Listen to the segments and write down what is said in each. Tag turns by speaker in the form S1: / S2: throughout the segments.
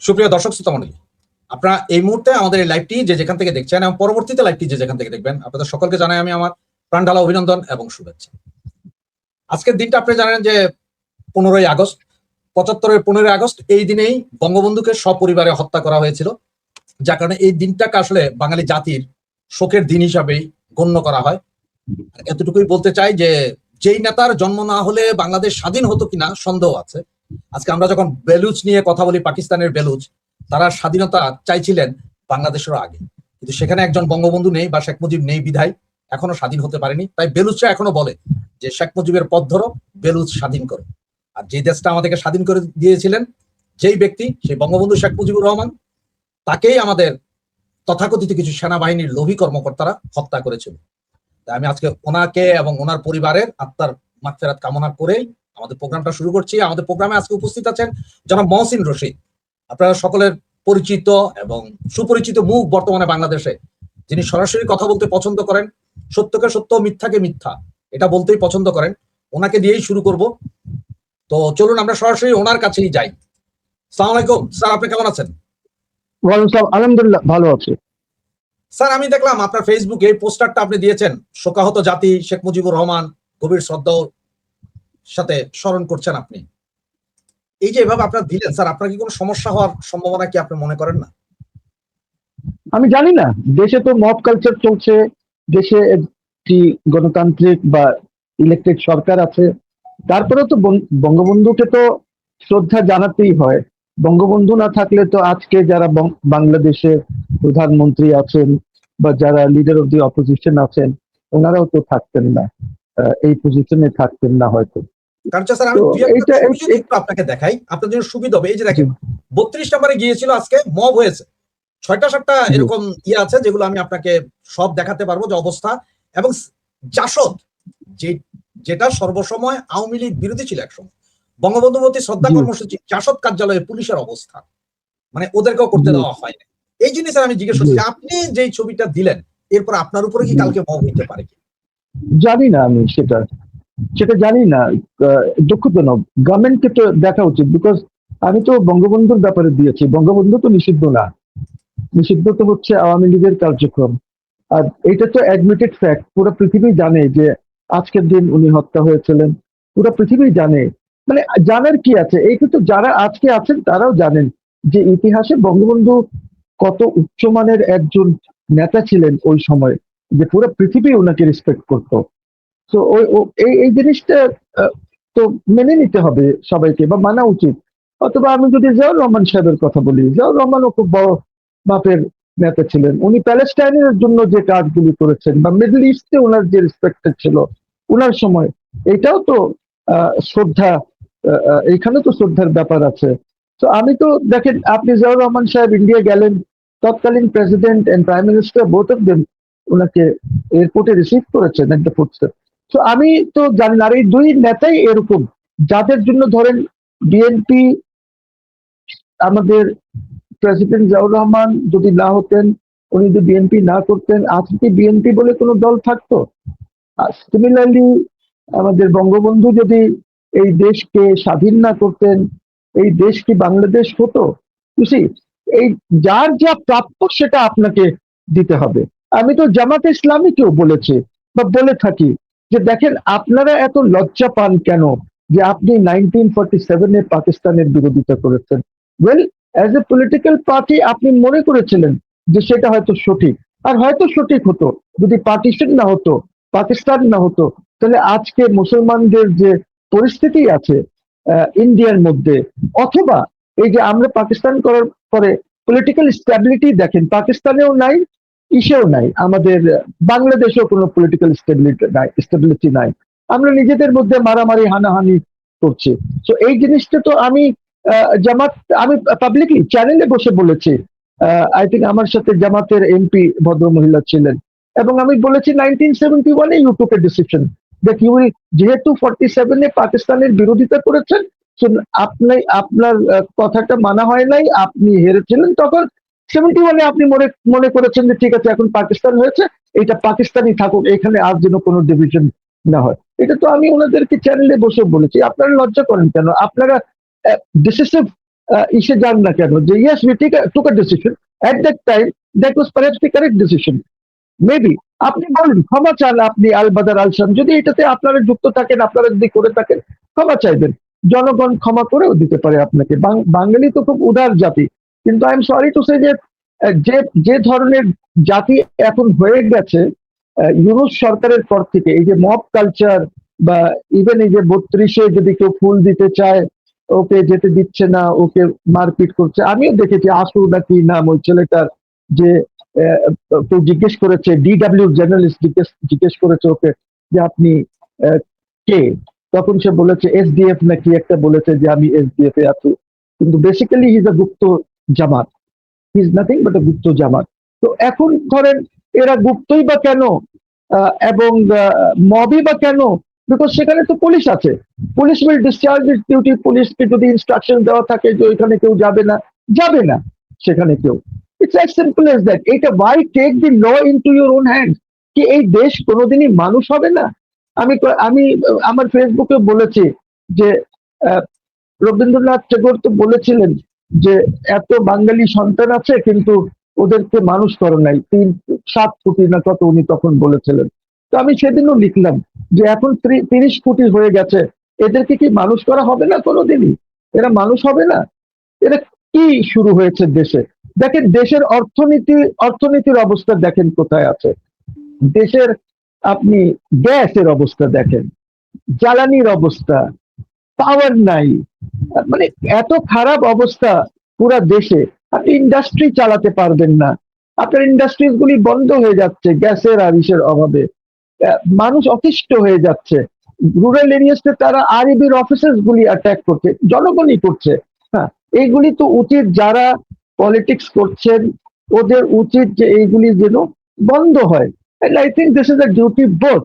S1: সুপ্রিয় দর্শক শ্রোতা মণ্ডলী, আপনারা এই মুহূর্তে আমাদের এই লাইভটি যে যেখান থেকে দেখছেন এবং পরবর্তীতে লাইভটি যে যেখান থেকে দেখবেন, আপনাদের সকলকে জানাই আমি আমার প্রাণঢালা অভিনন্দন এবং শুভেচ্ছা। আজকের দিনটা আপনি জানেন যে 15ই আগস্ট, 75-এর 15ই আগস্ট এই দিনেই বঙ্গবন্ধুকে সপরিবারে হত্যা করা হয়েছিল, যার কারণে এই দিনটাকে আসলে বাঙালি জাতির শোকের দিন হিসাবেই গণ্য করা হয়। এতটুকুই বলতে চাই যে যেই নেতার জন্ম না হলে বাংলাদেশ স্বাধীন হতো কিনা সন্দেহ আছে। আজকে আমরা যখন বেলুচ নিয়ে কথা বলি, পাকিস্তানের বেলুচ, তারা স্বাধীনতা চাইছিলেন বাংলাদেশেরও আগে, কিন্তু সেখানে একজন বঙ্গবন্ধু নেই বা শেখ মুজিব নেই বিধায় এখনো স্বাধীন হতে পারেনি। তাই বেলুচরা এখনো বলে যে শেখ মুজিবের পথ ধরো, বেলুচ স্বাধীন করো। আর যে দেশটা আমাদেরকে স্বাধীন করে দিয়েছিলেন যেই ব্যক্তি, সেই বঙ্গবন্ধু শেখ মুজিবুর রহমান, তাকেই আমাদের তথাকথিত কিছু সেনাবাহিনীর লোভী কর্মকর্তারা হত্যা করেছিল। তাই আমি আজকে ওনাকে এবং ওনার পরিবারের আত্মার মাগফিরাত কামনা করেই আমাদের প্রোগ্রামটা শুরু করছি। আমাদের প্রোগ্রামে আজকে উপস্থিত আছেন জনাব মহসিন রশিদ, আপনারা সকলের পরিচিত এবং সুপরিচিত মুখ বর্তমানে বাংলাদেশে, যিনি সরাসরি কথা বলতে পছন্দ করেন, সত্যকে সত্য, মিথ্যাকে মিথ্যা এটা বলতেই পছন্দ করেন। ওনাকে দিয়েই শুরু করব। তো চলুন আমরা সরাসরি ওনার কাছেই যাই। আসসালামু আলাইকুম স্যার, আপনি কেমন আছেন?
S2: আলহামদুলিল্লাহ, ভালো আছি
S1: স্যার। আমি দেখলাম আপনার ফেসবুকে এই পোস্টারটা আপনি দিয়েছেন, শোকাহত জাতি শেখ মুজিবুর রহমান গভীর শ্রদ্ধার সাথে স্মরণ করছেন আপনি। এই যে এভাবে আপনার দিলেন স্যার, আপনার কি কোনো সমস্যা হওয়ার সম্ভাবনা কি আপনি মনে করেন না?
S2: আমি জানি না, দেশে তো মব কালচার চলছে, দেশে একটি গণতান্ত্রিক বা ইলেক্টেড সরকার আছে, তারপরে তো বঙ্গবন্ধুকে তো শ্রদ্ধা জানাতেই হয়। বঙ্গবন্ধু না থাকলে তো আজকে যারা বাংলাদেশের প্রধানমন্ত্রী আছেন বা যারা লিডার অফ দি অপোজিশন আছেন, ওনারাও তো থাকতেন না, এই পজিশনে থাকতেন না হয়তো।
S1: কারণ স্যার আমি একটু আপনাকে দেখাই, আপনার জন্য সুবিধা হবে। এই যে দেখেন, 32 নম্বরে গিয়েছিল, আজকে মব হয়েছে 6টা এরকম ইয়ে আছে যেগুলো আমি আপনাকে সব দেখাতে পারবো যে অবস্থা। এবং জাসদ, যেটা সর্বসময় আওয়ামী লীগ বিরোধী ছিল একসময়, বঙ্গবন্ধু প্রতি শ্রদ্ধা কর্মসূচি, জাসদ কার্যালয়ে পুলিশের অবস্থা, মানে ওদেরকেও করতে দেওয়া হয় না। এই জিনিস আমি জিজ্ঞেস করছি, আপনি যেই ছবিটা দিলেন এরপর আপনার উপরে কি কালকে মব হইতে পারে কি?
S2: জানি না, আমি সেটা জানি না। দুঃখজনক, গভর্নমেন্টকে তো দেখা উচিত, বিকজ আমি তো বঙ্গবন্ধুর ব্যাপারে দিয়েছি। বঙ্গবন্ধু তো নিষিদ্ধ না, নিষিদ্ধ তো হচ্ছে আওয়ামী লীগের কার্যক্রম। আর এটা তো অ্যাডমিটেড ফ্যাক্ট, পুরো পৃথিবী জানে যে আজকের দিন উনি হত্যা হয়েছিলেন, পুরো পৃথিবী জানে। মানে জানার কি আছে, এইটা তো যারা আজকে আছেন তারাও জানেন যে ইতিহাসে বঙ্গবন্ধু কত উচ্চমানের একজন নেতা ছিলেন ওই সময়, যে পুরো পৃথিবী ওনাকে রেসপেক্ট করতো। তো এই জিনিসটা তো মেনে নিতে হবে সবাইকে, বা মানা উচিত। অথবা আমি যদি জিয়াউর রহমান সাহেবের কথা বলি, জিয়াউর রহমানও খুব বড় মাপের নেতা ছিলেন। উনি প্যালেস্টাইনের জন্য যে কাজগুলি করেছেন, বা মিডল ইস্টে ওনার যে রেসপেক্টেড ছিল ওনার সময়, এটাও তো শ্রদ্ধা, এইখানে তো শ্রদ্ধার ব্যাপার আছে। তো আমি তো দেখেন, আপনি জিয়াউর রহমান সাহেব ইন্ডিয়া গেলেন, তৎকালীন president and prime minister both of them ওনাকে এয়ারপোর্টে রিসিভ করেছেন এট দ্য ফুটস্টেপ। তো আমি তো জানি না, আর এই দুই নেতাই এরকম, যাদের জন্য ধরেন বিএনপি, আমাদের প্রেসিডেন্ট জিয়াউর রহমান যদি না হতেন, উনি যদি বিএনপি না করতেন, আজ কি বিএনপি বলে কোনো দল থাকতো? সিমিলারলি আমাদের বঙ্গবন্ধু যদি এই দেশকে স্বাধীন না করতেন, এই দেশ কি বাংলাদেশ হতো? বুঝি, এই যার যা প্রাপ্য সেটা আপনাকে দিতে হবে। আমি তো জামাতে ইসলামীকেও বলেছি বা বলে থাকি যে দেখেন, আপনারা এত লজ্জা পান কেন যে আপনি 1947-এ পাকিস্তানের বিরোধিতা করেছেন? Well, as a political party আপনি মনে করেছিলেন যে সেটা হয়তো সঠিক, আর হয়তো সঠিক হতো যদি পার্টিশন না হতো, পাকিস্তান না হতো, তাহলে আজকে মুসলমানদের যে পরিস্থিতি আছে ইন্ডিয়ার মধ্যে, অথবা এই যে আমরা পাকিস্তান করার পরে পলিটিক্যাল স্ট্যাবিলিটি দেখেন, পাকিস্তানেও নাই, ইসেও নাই, আমাদের বাংলাদেশেও কোনো পলিটিক্যাল স্টেবিলিটি নাই। আমরা নিজেদের মধ্যে মারামারি হানাহানি করছি। তো এই জিনিসটা তো আমি জামাত, আমি পাবলিকলি চ্যানেলে বসে বলেছি। আই থিঙ্ক আমার সাথে জামাতের এমপি ভদ্র মহিলা ছিলেন, এবং আমি বলেছি 1971-এ you took a decision that you will, যেহেতু 47-এ পাকিস্তানের বিরোধিতা করেছেন, আপনি আপনার কথাটা মানা হয় নাই, আপনি হেরেছিলেন তখন। 71-এ আপনি মনে করেছেন যে ঠিক আছে, এখন পাকিস্তান হয়েছে, এটা পাকিস্তানি থাকুক, এখানে আর যেন কোনো ডিভিশন না হয়। এটা তো আমি ওনাদেরকে চ্যানেলে বসে বলেছি। আপনারা লজ্জা করেন কেন? আপনারা ডিসিসিভ ইসে যান না কেন যে yes we took a decision at that time, that was perhaps the correct decision. Maybe আপনি বলুন, ক্ষমা চান আপনি আল বাদার আল শাম, যদি এটাতে আপনারা যুক্ত থাকেন, আপনারা যদি করে থাকেন, ক্ষমা চাইবেন, জনগণ ক্ষমা করেও দিতে পারে আপনাকে। বাঙালি তো খুব উদার জাতি, কিন্তু I am sorry to say যে যে যে ধরনের জাতি এখন হয়ে গেছে ইউনূস সরকারের পর থেকে, এই যে মব কালচার বা ইভেন এই যে 32-এ যদি কেউ ফুল দিতে চায় ওকে যেতে দিচ্ছে না, ওকে মারপিট করছে। আমিও দেখেছি, আসু নাকি নাম ওই ছেলেটার, যে কেউ জিজ্ঞেস করেছে, ডিডব্লিউ জার্নালিস্ট জিজ্ঞেস করেছে ওকে যে আপনি কে, তখন সে বলেছে এসডিএফ নাকি একটা বলেছে যে আমি এসডিএফ এ আছি, কিন্তু বেসিক্যালি হি ইজ আ গুপ্ত Jamaat, he is nothing but a গুপ্ত জামাত। তো এখন ধরেন এরা গুপ্তই বা কেন, এবং মবই বা কেন, বিকজ সেখানে তো পুলিশ আছে, police will discharge it's duty. পুলিশকে যদি ইনস্ট্রাকশন দেওয়া থাকে যে ওইখানে কেউ যাবে না, যাবে না সেখানে কেউ। It's as simple as that. এটা why take the law into your own hand? কি এই দেশ কোনোদিনই মানুষ হবে না? আমি আমি আমার ফেসবুকে বলেছি যে রবীন্দ্রনাথ ঠাকুর তো বলেছিলেন যে এত বাঙালি সন্তান আছে কিন্তু ওদেরকে মানুষ করে নাই, 7 কোটি না কত উনি তখন বলেছিলেন। তো আমি সেদিনও লিখলাম যে এখন 30 কোটি হয়ে গেছে, এদেরকে কি মানুষ করা হবে না কোনোদিনই? এরা মানুষ হবে না? এটা কি শুরু হয়েছে দেশে? দেখেন দেশের অর্থনীতির অবস্থা দেখেন কোথায় আছে। দেশের আপনি গ্যাসের অবস্থা দেখেন, জ্বালানির অবস্থা, পাওয়ার নাই, মানে এত খারাপ অবস্থা পুরা দেশে। আপনি ইন্ডাস্ট্রি চালাতে পারবেন না, আপনার ইন্ডাস্ট্রিজ গুলি বন্ধ হয়ে যাচ্ছে গ্যাসের আর ইসের অভাবে। মানুষ অতিষ্ঠ হয়ে যাচ্ছে। রুরাল এরিয়াসে তারা আরইবির অফিসেস গুলি অ্যাটাক করছে, জনগণই করছে। হ্যাঁ, এইগুলি তো উচিত, যারা পলিটিক্স করছেন ওদের উচিত যে এইগুলি যেন বন্ধ হয়। And I think this is a duty both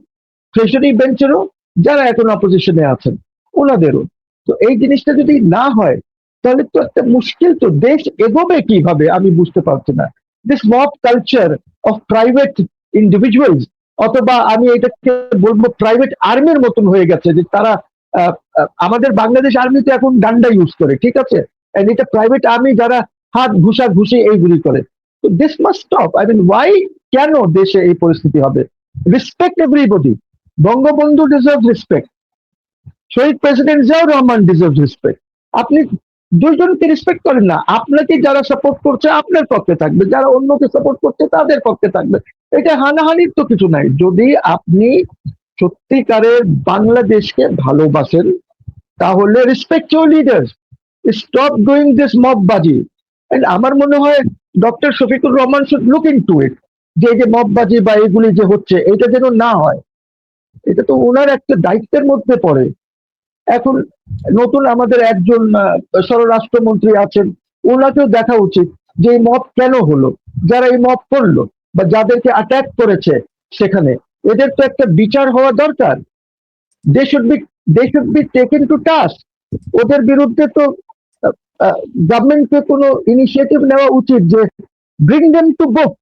S2: treasury বেঞ্চেরও, যারা এখন অপোজিশনে আছেন ওনাদেরও। তো এই জিনিসটা যদি না হয় তাহলে তো একটা মুশকিল, তো দেশ এগোবে কিভাবে আমি বুঝতে পারছি না। This mob culture of private individuals, অথবা আমি এটাকে বলবো প্রাইভেট আর্মির মতন হয়ে গেছে, যে তারা আমাদের বাংলাদেশ আর্মি তো এখন ডান্ডা ইউজ করে, ঠিক আছে, এটা প্রাইভেট আর্মি যারা হাত ঘুষি এইগুলি করে। তো this must stop. I mean why, কেন দেশে এই পরিস্থিতি হবে? Respect everybody. Bangabandhu deserve respect, শহীদ president Ziaur Rahman deserve respect. আপনি দুইজনকে রেসপেক্ট করেন না, আপনাকে যারা সাপোর্ট করছে আপনার পক্ষে থাকবে, যারা অন্যকে সাপোর্ট করছে তাদের পক্ষে থাকবে। এটা হানাহানির তো কিছু নাই। যদি আপনি সত্যিকারের বাংলাদেশকে ভালোবাসেন তাহলে respect your leaders, stop doing this মববাজি। এন্ড আমার মনে হয় doctor Shafiqur Rahman should look into it, যে মববাজি বা এগুলি যে হচ্ছে এটা যেন না হয়। এটা তো ওনার একটা দায়িত্বের মধ্যে পড়ে। এখন নতুন আমাদের একজন স্বরাষ্ট্রমন্ত্রী আছেন, ওনাকেও দেখা উচিত যে এই মব কেন হলো, যারা এই মব করলো বা যাদেরকে অ্যাটাক করেছে সেখানে, এদের তো একটা বিচার হওয়া দরকার। They should be taken to task. ওদের বিরুদ্ধে তো গভর্নমেন্টকে কোনো ইনিশিয়েটিভ নেওয়া উচিত যে ব্রিং দেম টু বুক,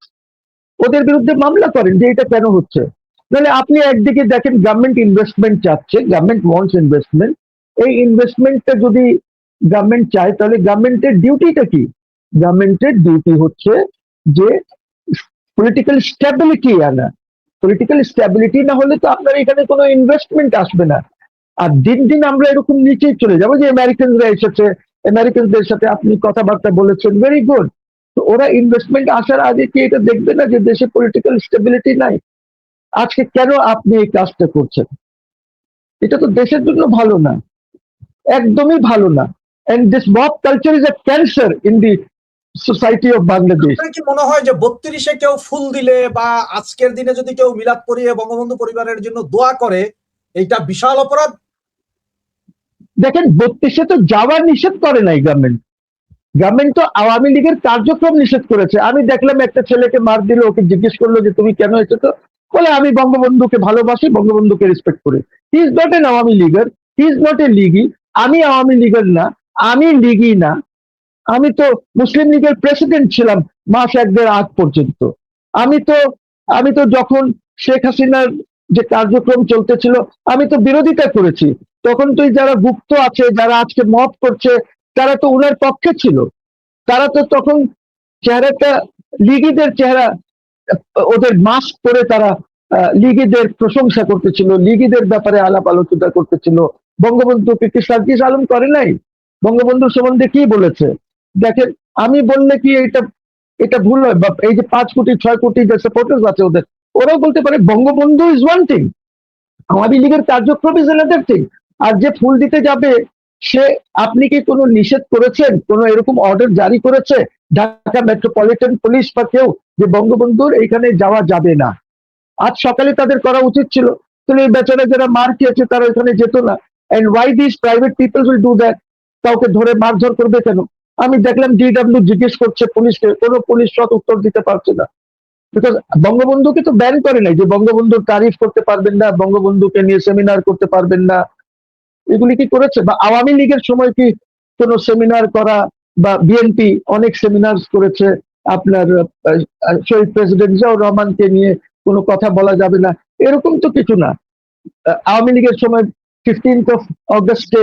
S2: ওদের বিরুদ্ধে মামলা করেন যে এটা কেন হচ্ছে। তাহলে আপনি একদিকে দেখেন গভর্নমেন্ট ইনভেস্টমেন্ট চাচ্ছে, গভর্নমেন্ট ওয়ান্টস ইনভেস্টমেন্ট। এই ইনভেস্টমেন্টটা যদি গভর্নমেন্ট চায় তাহলে গভর্নমেন্টের ডিউটিটা কি? গভর্নমেন্টের ডিউটি হচ্ছে যে পলিটিক্যাল স্ট্যাবিলিটি আনা। পলিটিক্যাল স্ট্যাবিলিটি না হলে তো আপনার এখানে কোনো ইনভেস্টমেন্ট আসবে না। আর দিন দিন আমরা এরকম নিচেই চলে যাবো। যে আমেরিকানরা এসেছে, আমেরিকানদের সাথে আপনি কথাবার্তা বলেছেন, ভেরি গুড। তো ওরা ইনভেস্টমেন্ট আসার আগে কি এটা দেখবে না যে দেশে পলিটিক্যাল স্টেবিলিটি নাই? আজকে কেন আপনি এই কাজটা করছেন? এটা তো দেশের জন্য ভালো না, একদমই ভালো না। And this mob culture is a cancer in the society of Bangladesh.
S1: আপনার কি মনে হয় যে 32-এ কেউ ফুল দিলে বা আজকের দিনে যদি কেউ মিলাদ পড়িয়ে বঙ্গবন্ধু পরিবারের জন্য দোয়া করে এইটা বিশাল অপরাধ?
S2: দেখেন 32-এ তো যাওয়ার নিষেধ করে নাই গভর্নমেন্ট। গভর্নমেন্ট তো আওয়ামী লীগের কার্যক্রম নিষেধ করেছে। আমি দেখলাম একটা ছেলেকে মার দিল, ওকে জিজ্ঞেস করলো যে তুমি কেন এসেছো, বলে আমি বঙ্গবন্ধুকে ভালোবাসি, বঙ্গবন্ধুকে রেসপেক্ট করি। He is not an Awami Leaguer, he is not a লিগি। আমি আওয়ামী লীগের না, আমি লিগি না। আমি তো মুসলিম লীগের প্রেসিডেন্ট ছিলাম মাস 1-1.5 আগ পর্যন্ত। আমি তো যখন শেখ হাসিনার যে কার্যক্রম চলতেছিল আমি তো বিরোধিতা করেছি। তখন তো যারা গুপ্ত আছে, যারা আজকে মব করছে, তারা তো উনার পক্ষে ছিল। তারা তো তখন চেহারাটা লিগিদের চেহারা, ওদের মাস্ক পরে তারা লিগিদের প্রশংসা করতেছিল, লিগিদের ব্যাপারে আলাপ আলোচনা করতেছিল। বঙ্গবন্ধুকে কি সার্জিস আলম করে নাই? বঙ্গবন্ধু সম্বন্ধে কি বলেছে দেখেন। আমি বললে কি এটা এটা ভুল হয়? বা এই যে 5 কোটি 6 কোটি যে সাপোর্টার্স আছে ওদের, ওরাও বলতে পারে Bangabandhu is one thing, Awami লীগের কার্যক্রম ইজ অ্যানাদার থিং। আর যে ফুল দিতে যাবে সে, আপনি কি কোনো নিষেধ করেছেন, কোনো এরকম অর্ডার জারি করেছে ঢাকা মেট্রোপলিটন পুলিশ বা কেউ যে বঙ্গবন্ধুর এইখানে যাওয়া যাবে না? আজ সকালে তাদের করা উচিত ছিল। তাহলে এই বেচারা যারা মার খেয়েছে তারা এখানে যেত না। And why this private people will do that? কাউকে ধরে মারধর করবে কেন? আমি দেখলাম ডিডব্লিউ জিজ্ঞেস করছে পুলিশকে, কোনো পুলিশ সৎ উত্তর দিতে পারছে না। বিকজ বঙ্গবন্ধুকে তো ব্যান করে নাই যে বঙ্গবন্ধুর তারিফ করতে পারবেন না, বঙ্গবন্ধুকে নিয়ে সেমিনার করতে পারবেন না, এগুলি কি করেছে? বা আওয়ামী লীগের সময় কি কোনো সেমিনার করা, বা বিএনপি অনেক সেমিনার করেছে আপনার শহীদ প্রেসিডেন্ট জিয়াউর রহমানকে নিয়ে কোনো কথা বলা যাবে না, এরকম তো কিছু না। আওয়ামী লীগের সময় 15th of অগস্টে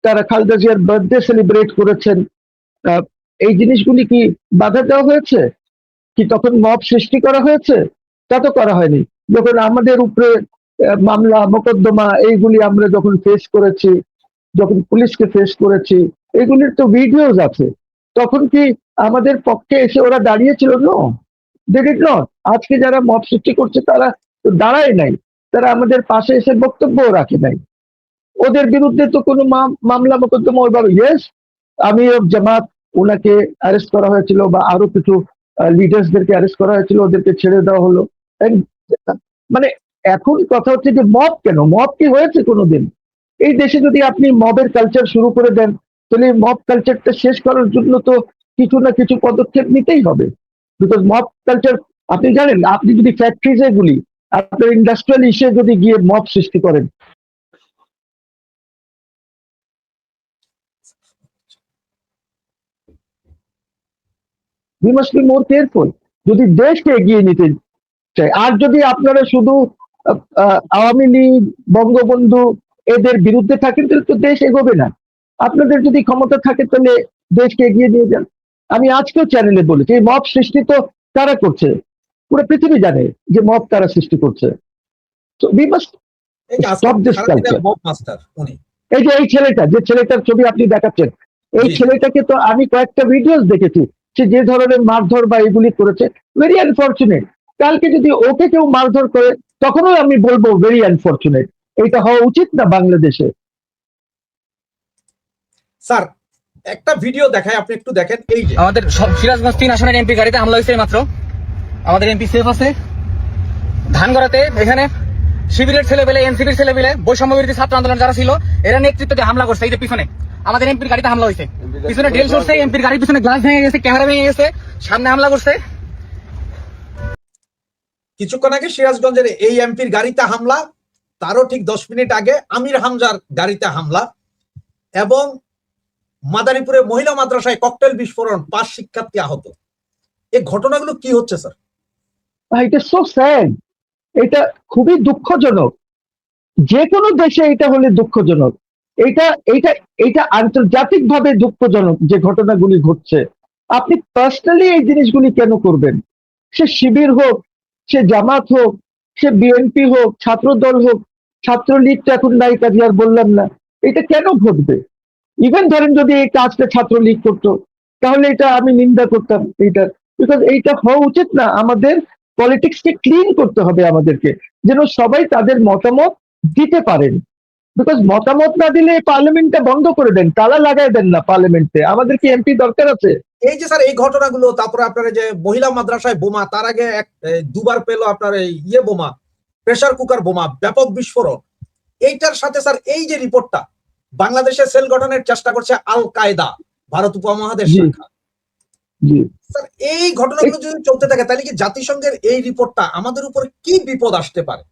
S2: তারা খালেদা জিয়ার বার্থডে সেলিব্রেট করেছেন। এই জিনিসগুলি কি বাধা দেওয়া হয়েছে? কি তখন মব সৃষ্টি করা হয়েছে? তা তো করা হয়নি। যখন আমাদের উপরে মামলা মোকদ্দমা এইগুলি আমরা যখন ফেস করেছি, যখন পুলিশকে ফেস করেছি, এগুলির তো ভিডিওস আছে। তখন কি আমাদের পক্ষে এসে ওরা দাঁড়িয়েছিল? No, they did not. আজকে যারা মব সৃষ্টি করছে তারা তো দাঁড়ায় নাই, তারা আমাদের পাশে এসে বক্তব্যও রাখে নাই। ওদের বিরুদ্ধে তো কোনো মামলা মোকদ্দমা ওইভাবে, ইয়েস আমির জামাত ওনাকে অ্যারেস্ট করা হয়েছিল, বা আরো কিছু লিডার্সদেরকে অ্যারেস্ট করা হয়েছিল, ওদেরকে ছেড়ে দেওয়া হলো। And মানে এখন কথা হচ্ছে যে মব কেন? মব কি হয়েছে কোনোদিন? এই দেশে যদি আপনি মবের কালচার শুরু করে দেন, তাহলে মব কালচারটা শেষ করার জন্য তো কিছু না কিছু পদক্ষেপ নিতেই হবে। বিকজ মব কালচার, আপনি জানেন, আপনি যদি ফ্যাক্টরিজ এগুলি আপনার ইন্ডাস্ট্রিয়াল ইস্যে যদি গিয়ে মব সৃষ্টি করেন, we must be more careful যদি দেশকে এগিয়ে নিতে চাই। আর যদি আপনারা শুধু আওয়ামী লীগ বঙ্গবন্ধু এদের বিরুদ্ধে থাকেন তাহলে তো দেশ এগোবে না। আপনাদের যদি ক্ষমতা থাকে তাহলে দেশকে এগিয়ে নিয়ে যান। আমি আজকেও চ্যানেলে বলেছি এই মব সৃষ্টি তো কারা করছে, পুরো পৃথিবী জানে যে মব কারা সৃষ্টি করছে। So we must
S1: এই যে
S2: stop this
S1: সারা
S2: culture.
S1: মব মাস্টার উনি,
S2: এই যে এই ছেলেটা, যে ছেলেটার ছবি আপনি দেখাচ্ছেন, এই
S1: জি।
S2: ছেলেটাকে তো আমি কয়েকটা ভিডিওস দেখেছি, সে যে ধরনের মারধর বা এগুলি করেছে, ভেরি আনফরচুনেট। কালকে যদি ওকে কেউ মারধর করে তখনও আমি বলবো ভেরি আনফরচুনেট। এটা হওয়া উচিত না বাংলাদেশে।
S1: স্যার একটা ভিডিও দেখায়, আপনি একটু দেখেন। এই যে
S3: আমাদের সিরাজগঞ্জ 3 আসনের এমপি গাড়িতে হামলা হয়েছে মাত্র। আমাদের এমপি সেফ আছে। ধানগড়াতে এখানে শিবিরের ছেলেপেলে, এনসিপির ছেলেপেলে, বৈষম্য বিরোধী ছাত্র আন্দোলন যারা ছিল এরা নেতৃত্ব দিয়ে হামলা করছে। এই যে পিছনে আমাদের এমপির গাড়িতে হামলা হয়েছে, পিছনে ঢেল ছড়ছে, এমপির গাড়ির পিছনে গ্লাস ভেঙে গেছে, ক্যামেরা ভেঙে গেছে, সামনে হামলা করছে।
S1: কিছুক্ষণ আগে সিরাজগঞ্জের এই এমপির গাড়িতে হামলা, তারও ঠিক 10 মিনিট আগে আমির হামজার গাড়িতে হামলা, এবং মাদারীপুরে মহিলা মাদ্রাসায় ককটেল বিস্ফোরণ, 5 শিক্ষার্থী আহত। এই ঘটনাগুলো কি হচ্ছে স্যার?
S2: এটা সো স্যাড, এটা খুবই দুঃখজনক। যে কোনো দেশে এটা হলে দুঃখজনক। এটা এটা এটা আন্তর্জাতিকভাবে দুঃখজনক যে ঘটনাগুলি ঘটছে। আপনি পার্সোনালি এই জিনিসগুলি কেন করবেন? সে শিবির হোক, সে জামাত হোক, সে বিএনপি হোক, ছাত্র দল হোক, ছাত্রলীগ তো এখন নাই, কাজে আর বললাম না। এটা কেন ঘটবে? ইভেন ধরেন যদি এই কাজটা ছাত্রলীগ করতো তাহলে এটা আমি নিন্দা করতাম এইটা। বিকজ এইটা হওয়া উচিত না। আমাদের পলিটিক্সকে ক্লিন করতে হবে আমাদেরকে, যেন সবাই তাদের মতামত দিতে পারেন। বিকজ মতামত না দিলে পার্লামেন্টটা বন্ধ করে দেন, তালা লাগাই দেন না পার্লামেন্টে। আমাদের কি এমপি দরকার আছে?
S1: এই যে স্যার এই ঘটনাগুলো, তারপরে আপনার এই যে মহিলা মাদ্রাসায় বোমা, তার আগে দুবার পেলো আপনার এই বোমা, প্রেসার কুকার বোমা, ব্যাপক বিস্ফোরণ। এইটার সাথে স্যার এই যে রিপোর্টটা, বাংলাদেশে সেল গঠনের চেষ্টা করছে আল কায়দা, ভারত উপমহাদেশ শাখা। স্যার এই ঘটনাগুলো যদি চলতে থাকে তাহলে কি জাতিসংঘের এই রিপোর্টটা আমাদের উপর কি বিপদ আসতে পারে?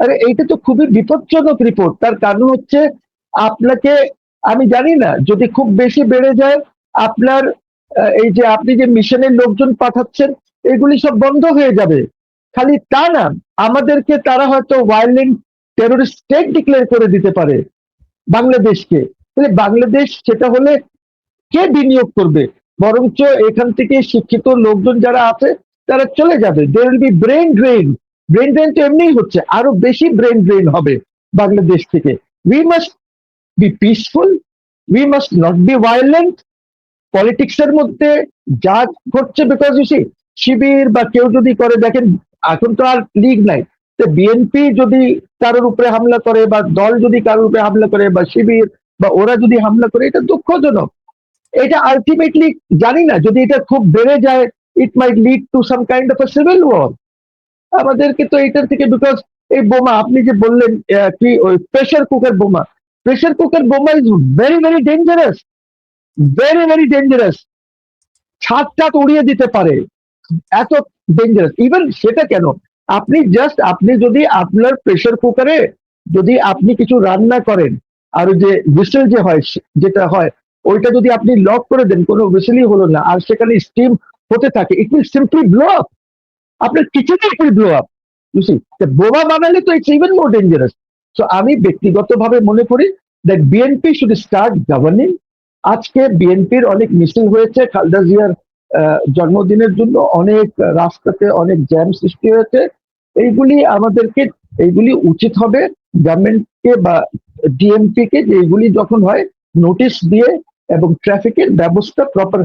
S2: আরে এইটা তো খুবই বিপজ্জনক রিপোর্ট। তার কারণ হচ্ছে আপনাকে, আমি জানি না, যদি খুব বেশি বেড়ে যায় আপনার এই যে আপনি যে মিশনের লোকজন পাঠাচ্ছেন এগুলি সব বন্ধ হয়ে যাবে। খালি তা না, আমাদেরকে তারা হয়তো ভায়োলেন্ট টেরোরিস্ট স্টেট ডিক্লেয়ার করে দিতে পারে বাংলাদেশকে। তাহলে বাংলাদেশ সেটা হলে কে বিনিয়োগ করবে? বরঞ্চ এখান থেকে শিক্ষিত লোকজন যারা আছে তারা চলে যাবে। there will be brain drain. Brain drain তো এমনিই হচ্ছে, আরো বেশি ব্রেন ড্রেন হবে বাংলাদেশ থেকে। we must be peaceful, we must not be violent. Politics এর মধ্যে যা ঘটছে, বিকজ শিবির বা কেউ যদি করে, দেখেন এখন তো আর লিগ নাই, তো বিএনপি যদি কারোর উপরে হামলা করে বা দল যদি কারোর উপরে হামলা করে বা শিবির বা ওরা যদি হামলা করে, এটা দুঃখজনক। এটা আলটিমেটলি জানি না, যদি এটা খুব বেড়ে যায়, it might lead to some kind of a civil war. আমাদেরকে তো এটার থেকে, বিকজ এই বোমা আপনি যে বললেন কি ওই প্রেসার কুকার বোমা, প্রেসার কুকার বোমা is very very dangerous, very very dangerous. ছাদ টাদ উড়িয়ে দিতে পারে, এত ডেঞ্জারাস। ইভেন সেটা কেন, আপনি যদি আপনার প্রেসার কুকারে যদি আপনি কিছু রান্না করেন, আর ওই যে হুইসেল যে হয়, যেটা হয় ওইটা যদি আপনি লক করে দেন, কোনো হুইসেলই হলো না, আর সেখানে স্টিম হতে থাকে, it will simply blow up. আপনার কিচেনে ইট উইল ব্লো আপ। বোমা বানালে তো it's even more dangerous. So আমি ব্যক্তিগতভাবে মনে করি that BNP should start governing. আজকে বিএনপির অনেক মিছিল হয়েছে, খালেদা জিয়ার জন্মদিনের জন্য অনেক রাস্তাতে অনেক জ্যাম সৃষ্টি হয়েছে। এইগুলি উচিত হবে গভর্নমেন্টকে বা ডিএমপি কে, যে এইগুলি যখন হয় নোটিশ দিয়ে এবং ট্রাফিকের ব্যবস্থা প্রপার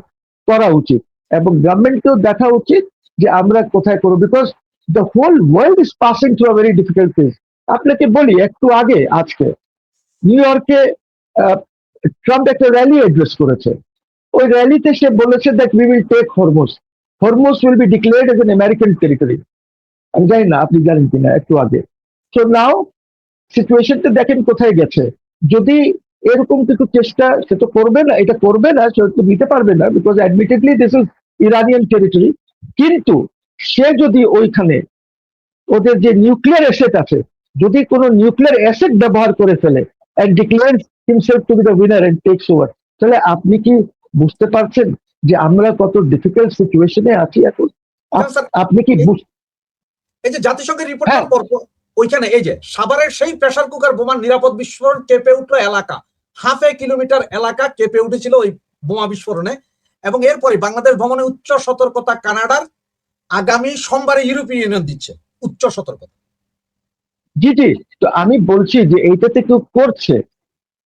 S2: করা উচিত, এবং গভর্নমেন্টকেও দেখা উচিত যে আমরা কোথায় করবো, because the whole world is passing through a very difficult phase. আপনাকে বলি, একটু আগে আজকে নিউ ইয়র্কে ট্রাম্প একটা র্যালি অ্যাড্রেস করেছে। ওই র্যালিতে সে বলেছে that we will take Hormuz, Hormuz will be declared as an American territory. আমি জানি না আপনি জানেন কিনা, একটু আগে। সো নাও সিচুয়েশনটা দেখেন কোথায় গেছে। যদি এরকম কিছু চেষ্টা, সে তো করবে না, এটা করবে না, সে তো নিতে পারবে না, because admittedly this is Iranian territory. কিন্তু সে যদি ওইখানে ওদের যে নিউক্লিয়ার অ্যাসেট আছে, যদি কোনো নিউক্লিয়ার অ্যাসেট ব্যবহার করে ফেলে and declares himself to be the winner and takes over, তাহলে আপনি কি বুঝতে পারছেন যে আমরা কত ডিফিকাল্ট সিচুয়েশনে আছি এখন? আপনি কি
S1: এই যে জাতিসংঘের রিপোর্টের পর ওইখানে এই যে সাভারের সেই প্রেসার কুকার বোমার নিরাপদ বিস্ফোরণ কেঁপে উঠলো এলাকা, হাফ এ কিলোমিটার এলাকা কেঁপে উঠেছিল ওই বোমা বিস্ফোরণে। এবং এরপরে বাংলাদেশ ভ্রমণে উচ্চ সতর্কতা কানাডার, আগামী সোমবারে ইউরোপীয় ইউনিয়ন দিচ্ছে উচ্চ সতর্কতা।
S2: জি জি, তো আমি বলছি যে এইটাতে কেউ করছে,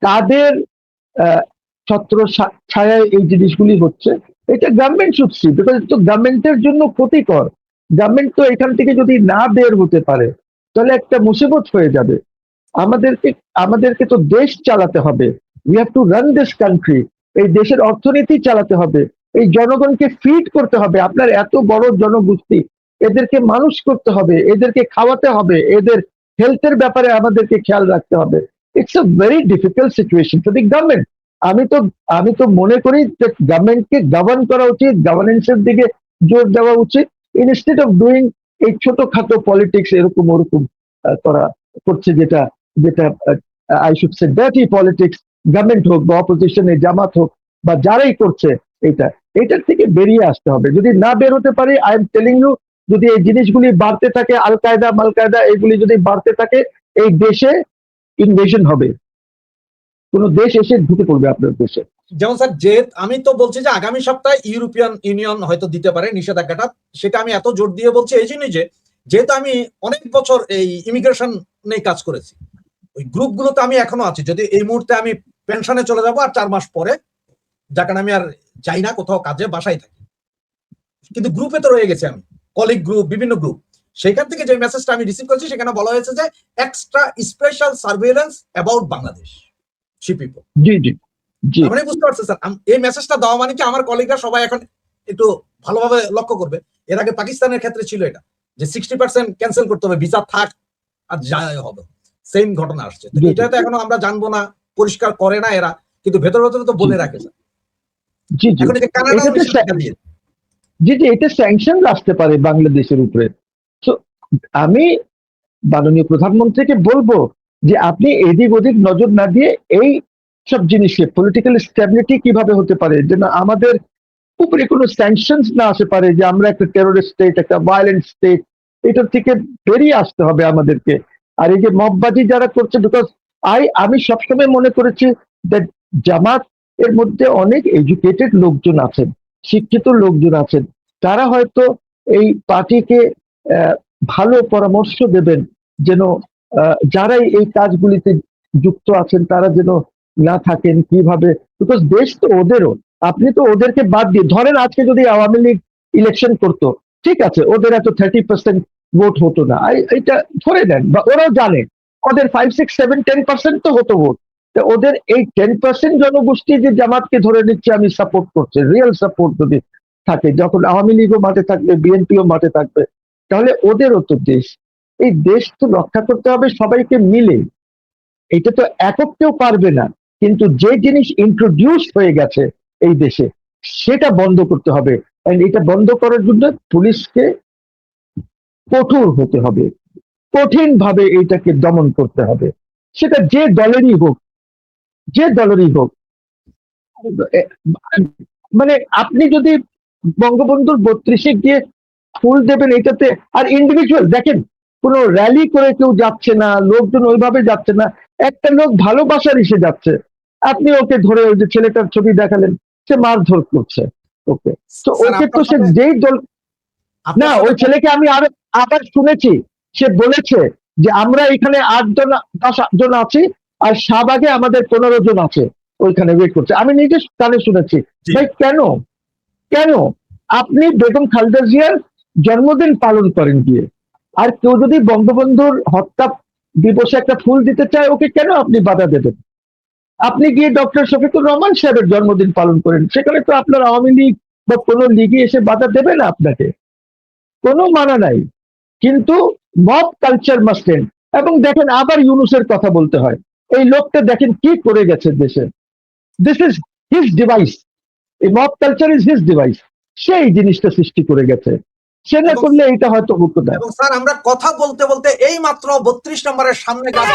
S2: তাদের ছত্র ছায়ায় এই জিনিসগুলি হচ্ছে, এটা গভর্নমেন্ট শুড সি, বিকজ তো গভর্নমেন্টের জন্য ক্ষতিকর। গভর্নমেন্ট তো এখান থেকে যদি না বের হতে পারে, তাহলে একটা মুসিবত হয়ে যাবে। আমাদেরকে তো দেশ চালাতে হবে, we have to run this country. এই দেশের অর্থনীতি চালাতে হবে, এই জনগণকে ফিড করতে হবে। আপনার এত বড় জনগোষ্ঠী, এদেরকে মানুষ করতে হবে, এদেরকে খাওয়াতে হবে, এদের হেলথের ব্যাপারে আমাদেরকে খেয়াল রাখতে হবে। It's a very difficult situation for the government. আমি তো মনে করি যে গভর্নমেন্টকে গভর্ন করা উচিত, গভর্নেন্সের দিকে জোর দেওয়া উচিত, ইনস্টেড অফ ডুইং এই ছোটখাটো পলিটিক্স এরকম ওরকম করা করছে, যেটা I should say dirty politics. Government হোক বা অপোজিশনে জামাত হোক বা যারাই করছে, এটার থেকে বেরিয়ে আসতে হবে। যদি না বের হতে পারি, আই এম টেলিং ইউ, যদি এই জিনিসগুলি বাড়তে থাকে, আল কায়দা মাল কায়দা এগুলি যদি বাড়তে থাকে, এই দেশে ইনভেশন হবে, কোন দেশ এসে ঢুকে পড়বে আপনার দেশে।
S1: যেমন স্যার, যে আমি তো বলছি যে আগামী সপ্তাহে ইউরোপিয়ান ইউনিয়ন হয়তো দিতে পারে নিষেধাজ্ঞাটা। সেটা আমি এত জোর দিয়ে বলছি এই জন্যই যে, যেহেতু আমি অনেক বছর এই ইমিগ্রেশন নিয়ে কাজ করেছি, ওই গ্রুপগুলোতে আমি এখনো আছি। যদি এই মুহূর্তে আমি পেনশনে চলে যাবো আর 4 মাস পরে, যার কারণে আমি আর যাই না কোথাও কাজে, বাসায় থাকি, কিন্তু গ্রুপে তো রয়ে গেছি আমি, কলিগ গ্রুপ, বিভিন্ন গ্রুপ। সেখান থেকে যে মেসেজটা আমি রিসিভ করছি, সেখানে বলা হয়েছে যে extra special surveillance about Bangladesh শিপিপল।
S2: জি জি জি,
S1: মানে বুঝতে পারছেন স্যার, এই মেসেজটা দেওয়া মানে কি আমার কলিগরা সবাই এখন একটু ভালোভাবে লক্ষ্য করবে। এর আগে পাকিস্তানের ক্ষেত্রে ছিল এটা, যে 60% ক্যান্সেল করতে হবে, ভিসা থাক আর যায় হবে, সেম ঘটনা আসছে। এটা তো এখনো আমরা জানবো না, পরিষ্কার করে না এরা, কিন্তু ভেতর ভেতরে তো বলে রাখে স্যার।
S2: জি জি,
S1: এখন এই যে কানাডা
S2: জি জি, এটা স্যাংশন আসতে পারে বাংলাদেশের উপরে। তো আমি মাননীয় প্রধানমন্ত্রীকে বলবো যে আপনি এদিক ওদিক নজর না দিয়ে এই সব জিনিসে পলিটিক্যাল স্টেবিলিটি কিভাবে হতে পারে, যেন আমাদের উপরে কোনো স্যাংশনস না আসতে পারে, যে আমরা একটা টেরোরিস্ট স্টেট, একটা ভায়োলেন্ট স্টেট, এটার থেকে বেরিয়ে আসতে হবে আমাদেরকে। আর এই যে মববাজি যারা করছে, বিকজ আমি সবসময় মনে করেছি দ্যাট জামাত এর মধ্যে অনেক এডুকেটেড লোকজন আছেন, শিক্ষিত লোকজন আছেন, তারা হয়তো এই পার্টিকে ভালো পরামর্শ দেবেন যেন যারাই এই কাজগুলিতে যুক্ত আছেন তারা যেন না থাকেন, কিভাবে, বিকজ দেশ তো ওদেরও। আপনি তো ওদেরকে বাদ দিয়ে ধরেন আজকে যদি আওয়ামী লীগ ইলেকশন করতো, ঠিক আছে, ওদের এত 30% ভোট হতো না, এটা ধরে নেন, বা ওরাও জানে ওদের 5, 6, 7, 10% তো হতো ভোট। তো ওদের এই 10% জনগোষ্ঠী যে জামাতকে ধরে নিচ্ছে আমি সাপোর্ট করছে, রিয়েল সাপোর্ট যদি থাকে, যখন আওয়ামী লীগও মাঠে থাকবে, বিএনপিও মাঠে থাকবে, তাহলে ওদেরও তো দেশ। এই দেশ তো রক্ষা করতে হবে সবাইকে মিলে, এটা তো একক কেউ পারবে না। কিন্তু যে জিনিস ইন্ট্রোডিউস হয়ে গেছে এই দেশে সেটা বন্ধ করতে হবে। And এটা বন্ধ করার জন্য পুলিশকে কঠোর হতে হবে, কঠিন ভাবে এটাকে দমন করতে হবে, সেটা যে দলেরই হোক, যে দলেরই হোক। এ, মানে আপনি যদি বঙ্গবন্ধুর 32-এ গিয়ে ফুল দেবেন এটাতে, আর ইন্ডিভিজুয়াল দেখেন কোনো র্যালি করে কেউ যাচ্ছে না, লোকজন ওইভাবে যাচ্ছে না, একটা লোক ভালোবাসার এসে যাচ্ছে, আপনি ওকে ধরে ওই যে ছেলেটার ছবি দেখালেন, সে মারধর করছে ওকে, তো
S1: স্যার,
S2: ওকে তো সে
S1: আপনার সাথে
S2: যেই দল, না
S1: আপনার
S2: ওই
S1: সাথে
S2: ছেলেকে আমি আবার শুনেছি, সে বলেছে যে আমরা এখানে 8 জন 10 জন আছি, আর শাহবাগে আমাদের 15 জন আছে ওইখানে ওয়েট করছে, আমি নিজে কানে শুনেছি।
S1: জি।
S2: ভাই কেন, কেন আপনি বেগম খালেদা জিয়ার জন্মদিন পালন করেন গিয়ে, আর কেউ যদি বঙ্গবন্ধুর হত্যা দিবসে একটা ফুল দিতে চায়, ওকে কেন আপনি বাধা দেবেন? আপনি গিয়ে ডক্টর শফিকুর রহমান সাহেবের জন্মদিন পালন করেন, সেখানে তো আপনার আওয়ামী লীগ বা কোনো লীগই এসে বাধা দেবে না আপনাকে, কোনো মানা নাই। কিন্তু মব কালচার মাস্ট এন্ড। এবং দেখেন আবার ইউনূসের কথা বলতে হয়, এই লোকটা দেখেন কি করে গেছে দেশে, দিস ইজ হিজ ডিভাইস, এই mob culture is his device, সেই জিনিসটা সৃষ্টি করে গেছে, সে না
S1: এবং
S2: করলে এটা হয়তো হতো না।
S1: এবং স্যার, আমরা কথা বলতে বলতে এই মাত্র 32 নম্বরের সামনে গাছ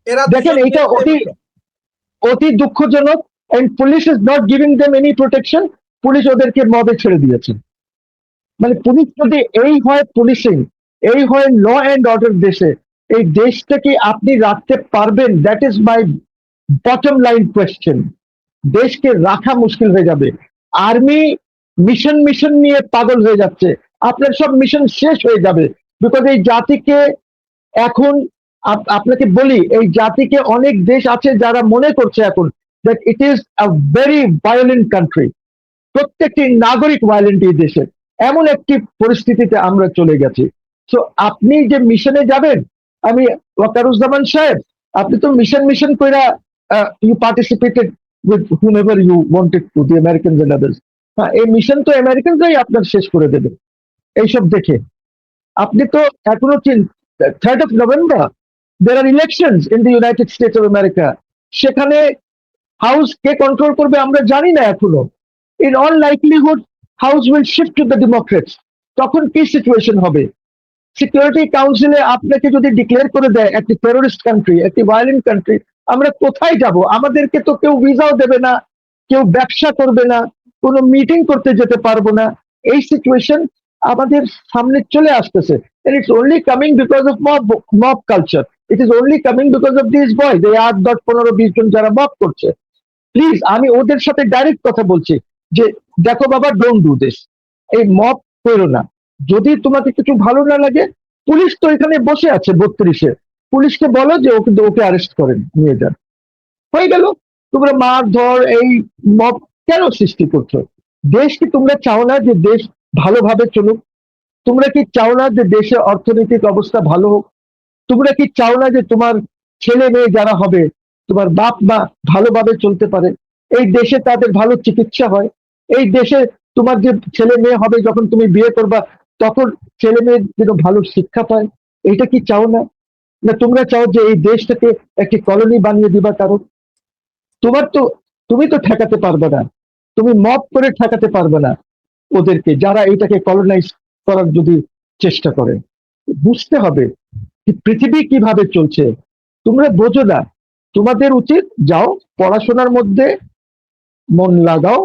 S1: এরা
S2: দেখেন এইটা অতি অতি দুঃখজনক, and police is not giving them any protection, police ওদেরকে মবে ছেড়ে দিয়েছে। মানে পুলিশ যদি এই হয় পুলিশিং, এই হয় ল অ্যান্ড অর্ডার দেশে, এই দেশটাকে আপনি রাখতে পারবেন? That is my bottom line question. দেশকে রাখা মুশকিল হয়ে যাবে। আর্মি মিশন নিয়ে পাগল হয়ে যাচ্ছে, আপনার সব মিশন শেষ হয়ে যাবে, বিকজ এই জাতিকে এখন আপনাকে বলি, এই জাতিকে অনেক দেশ আছে যারা মনে করছে এখন that it is a very violent country, প্রত্যেকটি নাগরিক ভায়োলেন্ট এই দেশে, এমন একটি পরিস্থিতিতে আমরা চলে গেছি। তো আপনি যে মিশনে যাবেন, আমি ওয়াকারুজ্জামান সাহেব, আপনি তো মিশন কইরা you participated with whomever you wanted to, the Americans and others. হ্যাঁ, এই মিশন তো আমেরিকানরাই আপনার শেষ করে দেবে এইসব দেখে। আপনি তো এখনো 3rd of November there are elections in the United States of America, সেখানে হাউস কে কন্ট্রোল করবে আমরা জানি না এখনো। In all likelihood house will shift to the Democrats. তখন কি সিচুয়েশন হবে? সিকিউরিটি কাউন্সিলে আপনাকে যদি ডিক্লেয়ার করে দেয় একটি টেরোরিস্ট কান্ট্রি, একটি ভায়োলেন্ট কান্ট্রি, আমরা কোথায় যাব? আমাদেরকে তো কেউ ভিসাও দেবে না, কেউ ব্যবসা করবে না, কোনো মিটিং করতে যেতে পারবো না। এই সিচুয়েশন আমাদের সামনে চলে আসতেছে, and it's only coming because of mob culture. It is only coming because of these boys, এই 8, 10, 15, 20 জন যারা মব করছে। প্লিজ, আমি ওদের সাথে ডাইরেক্ট কথা বলছি যে দেখো বাবা, ডোন্ট ডু দিস, এই মব করো না। যদি তোমাকে কিছু ভালো না লাগে, পুলিশ তো এখানে বসে আছে 32-এ, পুলিশকে বলো যে ওকে অ্যারেস্ট করেন, নিয়ে যান, হয়ে গেল। তোমরা মারধর এই মব কেন সৃষ্টি করছো? দেশ কি তোমরা চাও না যে দেশ ভালোভাবে চলুক? তোমরা কি চাও না যে দেশে অর্থনৈতিক অবস্থা ভালো হোক? তোমরা কি চাও না যে তোমার ছেলে মেয়ে যারা হবে, তোমার বাপ মা ভালোভাবে চলতে পারে, এই দেশে তাদের ভালো চিকিৎসা হয়, এই দেশে তোমার যে ছেলে মেয়ে হবে যখন তুমি বিয়ে করবা তখন ছেলে মেয়ের যেন ভালো শিক্ষা পায়? এইটা কি চাও না? না তোমরা চাও যে এই দেশটাকে একটি কলোনি বানিয়ে দিবা কারো? তুমি তো ঠেকাতে পারবে না, তুমি মত করে ঠেকাতে পারবে না ওদেরকে, যারা এটাকে কলোনাইজ করার যদি চেষ্টা করে। বুঝতে হবে যে পৃথিবী কিভাবে চলছে, তোমরা বোঝো না। তোমাদের উচিত যাও পড়াশোনার মধ্যে মন লাগাও,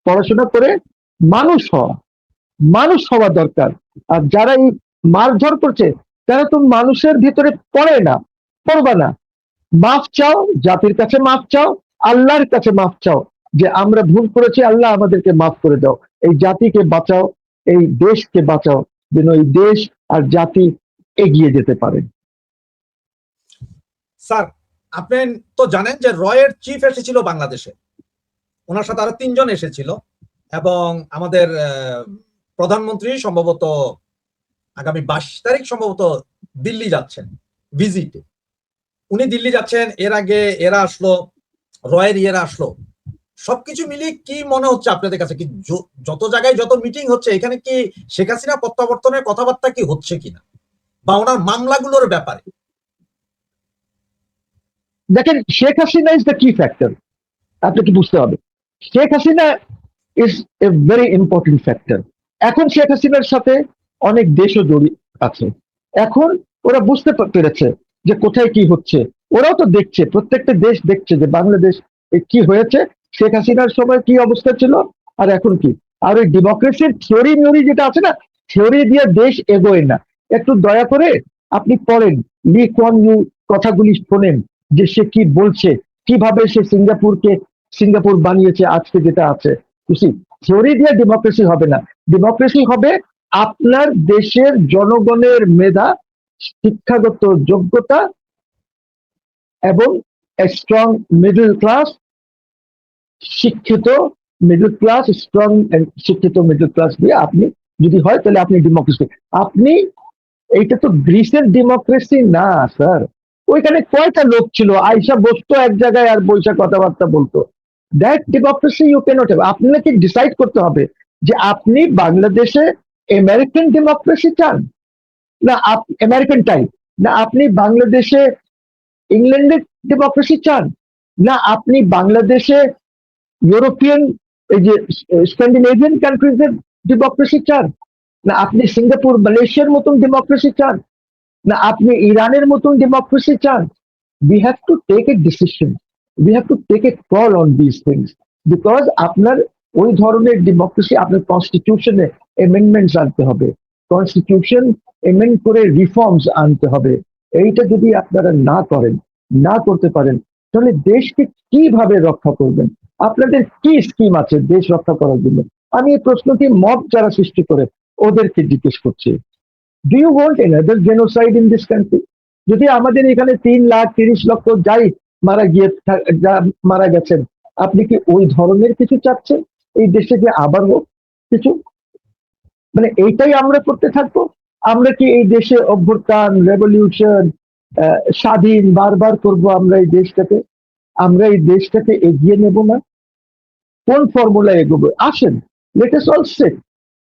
S2: পড়াশোনা করে মানুষ হওয়া, মানুষ হওয়া দরকার। আর যারা এই মারধর করছে তারা তো মানুষের ভিতরে পড়ে না, পড়বা না। মাফ চাও, জাতির কাছে মাফ চাও, আল্লাহর কাছে মাফ চাও, যে আমরা ভুল করেছি, আল্লাহ আমাদেরকে মাফ করে দাও। এই জাতিকে বাঁচাও, এই দেশকে বাঁচাও, যেন এই দেশ আর জাতি এগিয়ে যেতে পারে।
S1: স্যার, আপনি তো জানেন যে রয়ের চিফ এসেছিল বাংলাদেশে, ওনার সাথে আরো 3 জন এসেছিল, এবং আমাদের প্রধানমন্ত্রী সম্ভবত আগামী 22 তারিখ সম্ভবত দিল্লি যাচ্ছেন ভিজিটে। উনি দিল্লি যাচ্ছেন, এর আগে এরা আসলো, রয়ের ইয়েরা আসলো। সবকিছু মিলিয়ে কি মনে হচ্ছে আপনাদের কাছে, কি যত জায়গায় যত মিটিং হচ্ছে এখানে কি শেখ হাসিনা প্রত্যাবর্তনের কথাবার্তা কি হচ্ছে কিনা, বা ওনার মামলাগুলোর ব্যাপারে?
S2: দেখেন, শেখ হাসিনা ইজ দ্য কি ফ্যাক্টর। আপনাকে বুঝতে হবে, Sheikh Hasina is a very important factor. এখন শেখ হাসিনার সাথে অনেক দেশও জড়িত আছে। এখন ওরা বুঝতে পেরেছে যে কোথায় কি হচ্ছে, ওরাও তো দেখছে, প্রত্যেকটা দেশ দেখছে যে বাংলাদেশ কি হয়েছে, শেখ হাসিনার সময় কি অবস্থা ছিল আর এখন কি। আর ওই ডেমোক্রেসির থিওরি মিওরি যেটা আছে না, থিওরি দিয়ে দেশ এগোয় না। একটু দয়া করে আপনি পড়েন, লি কুয়ান ইউ কথাগুলি শোনেন, যে সে কি বলছে, কিভাবে সে সিঙ্গাপুর বানিয়েছে আজকে যেটা আছে। খুশি, থিওরি দিয়ে ডেমোক্রেসি হবে না। ডেমোক্রেসি হবে আপনার দেশের জনগণের মেধা, শিক্ষাগত যোগ্যতা এবং স্ট্রং মিডল ক্লাস, শিক্ষিত মিডল ক্লাস, স্ট্রং শিক্ষিত মিডল ক্লাস দিয়ে আপনি যদি হয় তাহলে আপনি ডেমোক্রেসি। আপনি, এইটা তো গ্রিসের ডেমোক্রেসি না স্যার। ওইখানে কয়টা লোক ছিল, আইসা বসতো এক জায়গায় আর বৈশা কথাবার্তা বলতো। That democracy you can't have. আপনাকে ডিসাইড করতে হবে যে আপনি বাংলাদেশে আমেরিকান ডেমোক্রেসি চান, না আমেরিকান টাইপ, না আপনি বাংলাদেশে ইংল্যান্ডের ডেমোক্রেসি চান, না আপনি বাংলাদেশে ইউরোপিয়ান, এই যে স্ক্যান্ডিনেভিয়ান কান্ট্রিজের ডেমোক্রেসি চান, না আপনি সিঙ্গাপুর মালয়েশিয়ার মতন ডেমোক্রেসি চান, না আপনি ইরানের মতন ডেমোক্রেসি চান। We have to take a decision. We have to take a call on these things. Because আপনার ওই ধরনের ডেমোক্রেসি, আপনার কনস্টিটিউশনে এমেন্ডমেন্টস আনতে হবে, কনস্টিটিউশন এমেন্ড করে রিফর্মস আনতে হবে। এইটা যদি আপনারা না করেন, না করতে পারেন, তাহলে দেশকে কিভাবে রক্ষা করবেন? আপনাদের কি স্কিম আছে দেশ রক্ষা করার জন্য? আমি এই প্রশ্নটি মব যারা সৃষ্টি করে ওদেরকে জিজ্ঞেস করছি। Do you want another genocide in this country? যদি আমাদের এখানে 3,30,00,000 যাই মারা গেছেন, আপনি কি ওই ধরনের কিছু চাচ্ছেন এই দেশে যে আবার হোক কিছু? মানে এইটাই আমরা করতে থাকবো? আমরা কি এই দেশে অভ্যুত্থান, রেভলিউশন, স্বাধীন বারবার করব আমরা এই দেশটাকে? আমরা এই দেশটাকে এগিয়ে নেব না? কোন ফর্মুলা এগোবো? আসেন, let us all sit